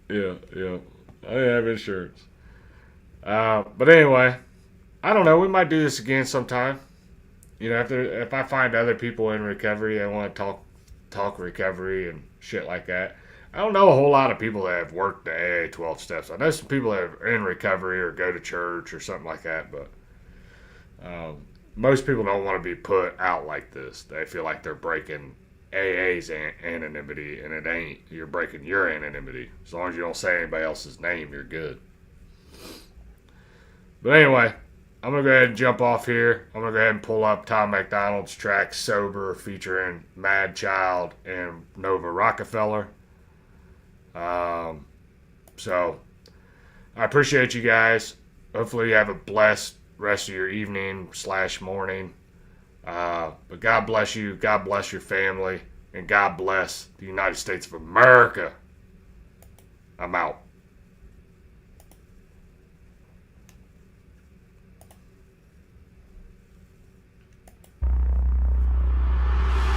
I didn't have insurance. But anyway, I don't know. We might do this again sometime. You know, if I find other people in recovery that want to talk recovery and shit like that. I don't know a whole lot of people that have worked the AA 12 steps. I know some people that are in recovery or go to church or something like that, but most people don't want to be put out like this. They feel like they're breaking AA's anonymity, and it ain't. You're breaking your anonymity. As long as you don't say anybody else's name, you're good. But anyway, I'm going to go ahead and jump off here. I'm going to go ahead and pull up Tom MacDonald's track Sober featuring Mad Child and Nova Rockefeller. So I appreciate you guys. Hopefully you have a blessed rest of your evening / morning. But God bless you. God bless your family. And God bless the United States of America. I'm out.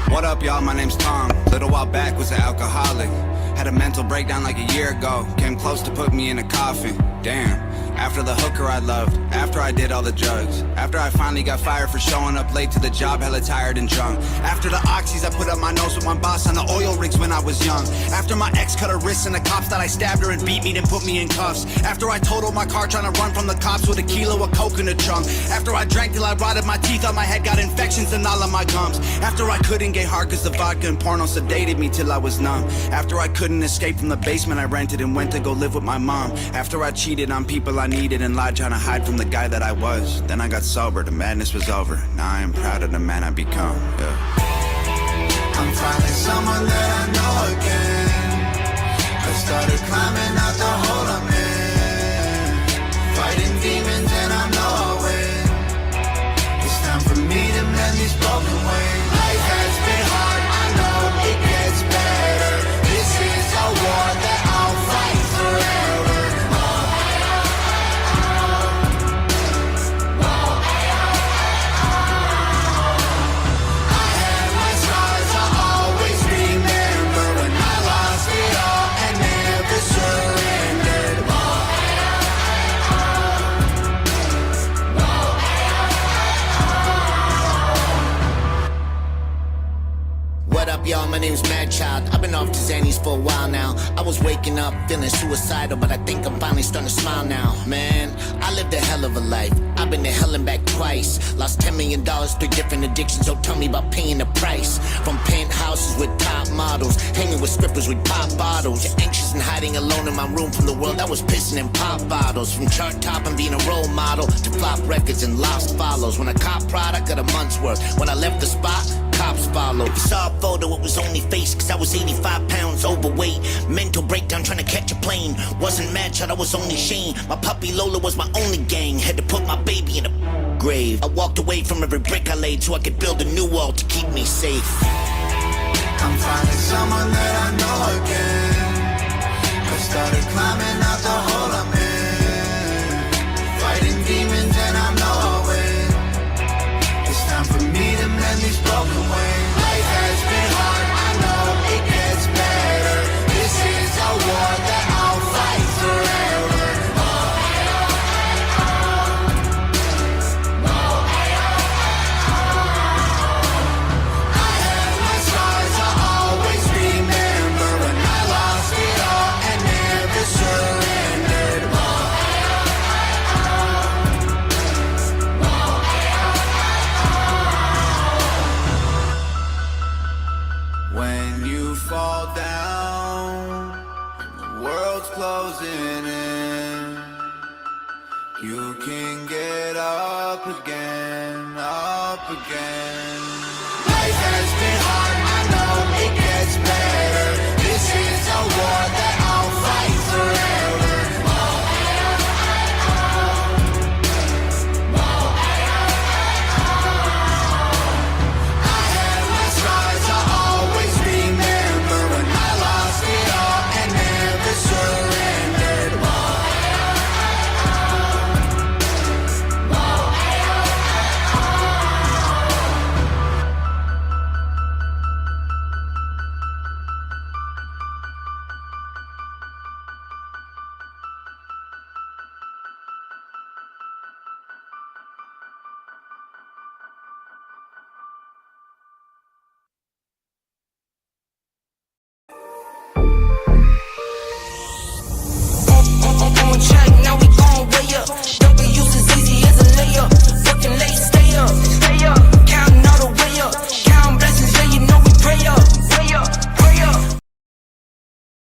What up, y'all? My name's Tom. Little while back was an alcoholic. Had a mental breakdown like a year ago. Came close to put me in a coffin. Damn. After the hooker I loved, after I did all the drugs, after I finally got fired for showing up late to the job, hella tired and drunk, after the oxys I put up my nose with my boss on the oil rigs when I was young, after my ex cut her wrists and the cops thought I stabbed her and beat me then put me in cuffs, after I totaled my car trying to run from the cops with a kilo of coke in the trunk, after I drank till I rotted my teeth on my head, got infections in all of my gums, after I couldn't get hard cause the vodka and porno sedated me till I was numb, after I couldn't escape from the basement I rented and went to go live with my mom, after I cheated on people I needed and lied trying to hide from the guy that I was. Then I got sober, the madness was over. Now I am proud of the man I become. Yeah. I'm finally someone that I know again. I started climbing out the hole I'm in, fighting demons and I know I'll win. It's time for me to mend these broken ways. Life has been hard, I know it gets better. This is a war that I'll fight forever. Y'all, my name's Mad Child. I've been off to Xannies for a while now. I was waking up feeling suicidal, but I think I'm finally starting to smile now. Man, I lived a hell of a life. I've been to hell and back twice. Lost $10 million, 3 different addictions. Don't tell me about paying the price. From penthouses with top models, hanging with strippers with pop bottles. Anxious and hiding alone in my room from the world that was pissing in pop bottles. From chart topping being a role model to flop records and lost follows. When I cop product, got a month's worth. When I left the spot, cops followed. You saw a photo, it was only face, cause I was 85 pounds overweight. Mental breakdown trying to catch a plane. Wasn't Mad Child, I was only Shane. My puppy Lola was my only gang. Had to put my baby in a grave. I walked away from every brick I laid so I could build a new wall to keep me safe. I'm finding someone that I know again. I started climbing out the hole I'm in, fighting demons and I know I'll win. It's time for me to mend these broken wings. Life has been hard, I know it gets better. This is a war that I'll fight forever. I have my scars, I'll always remember when I lost it all and never surrendered. When you fall down, the world's closing in. You can get up again, up again.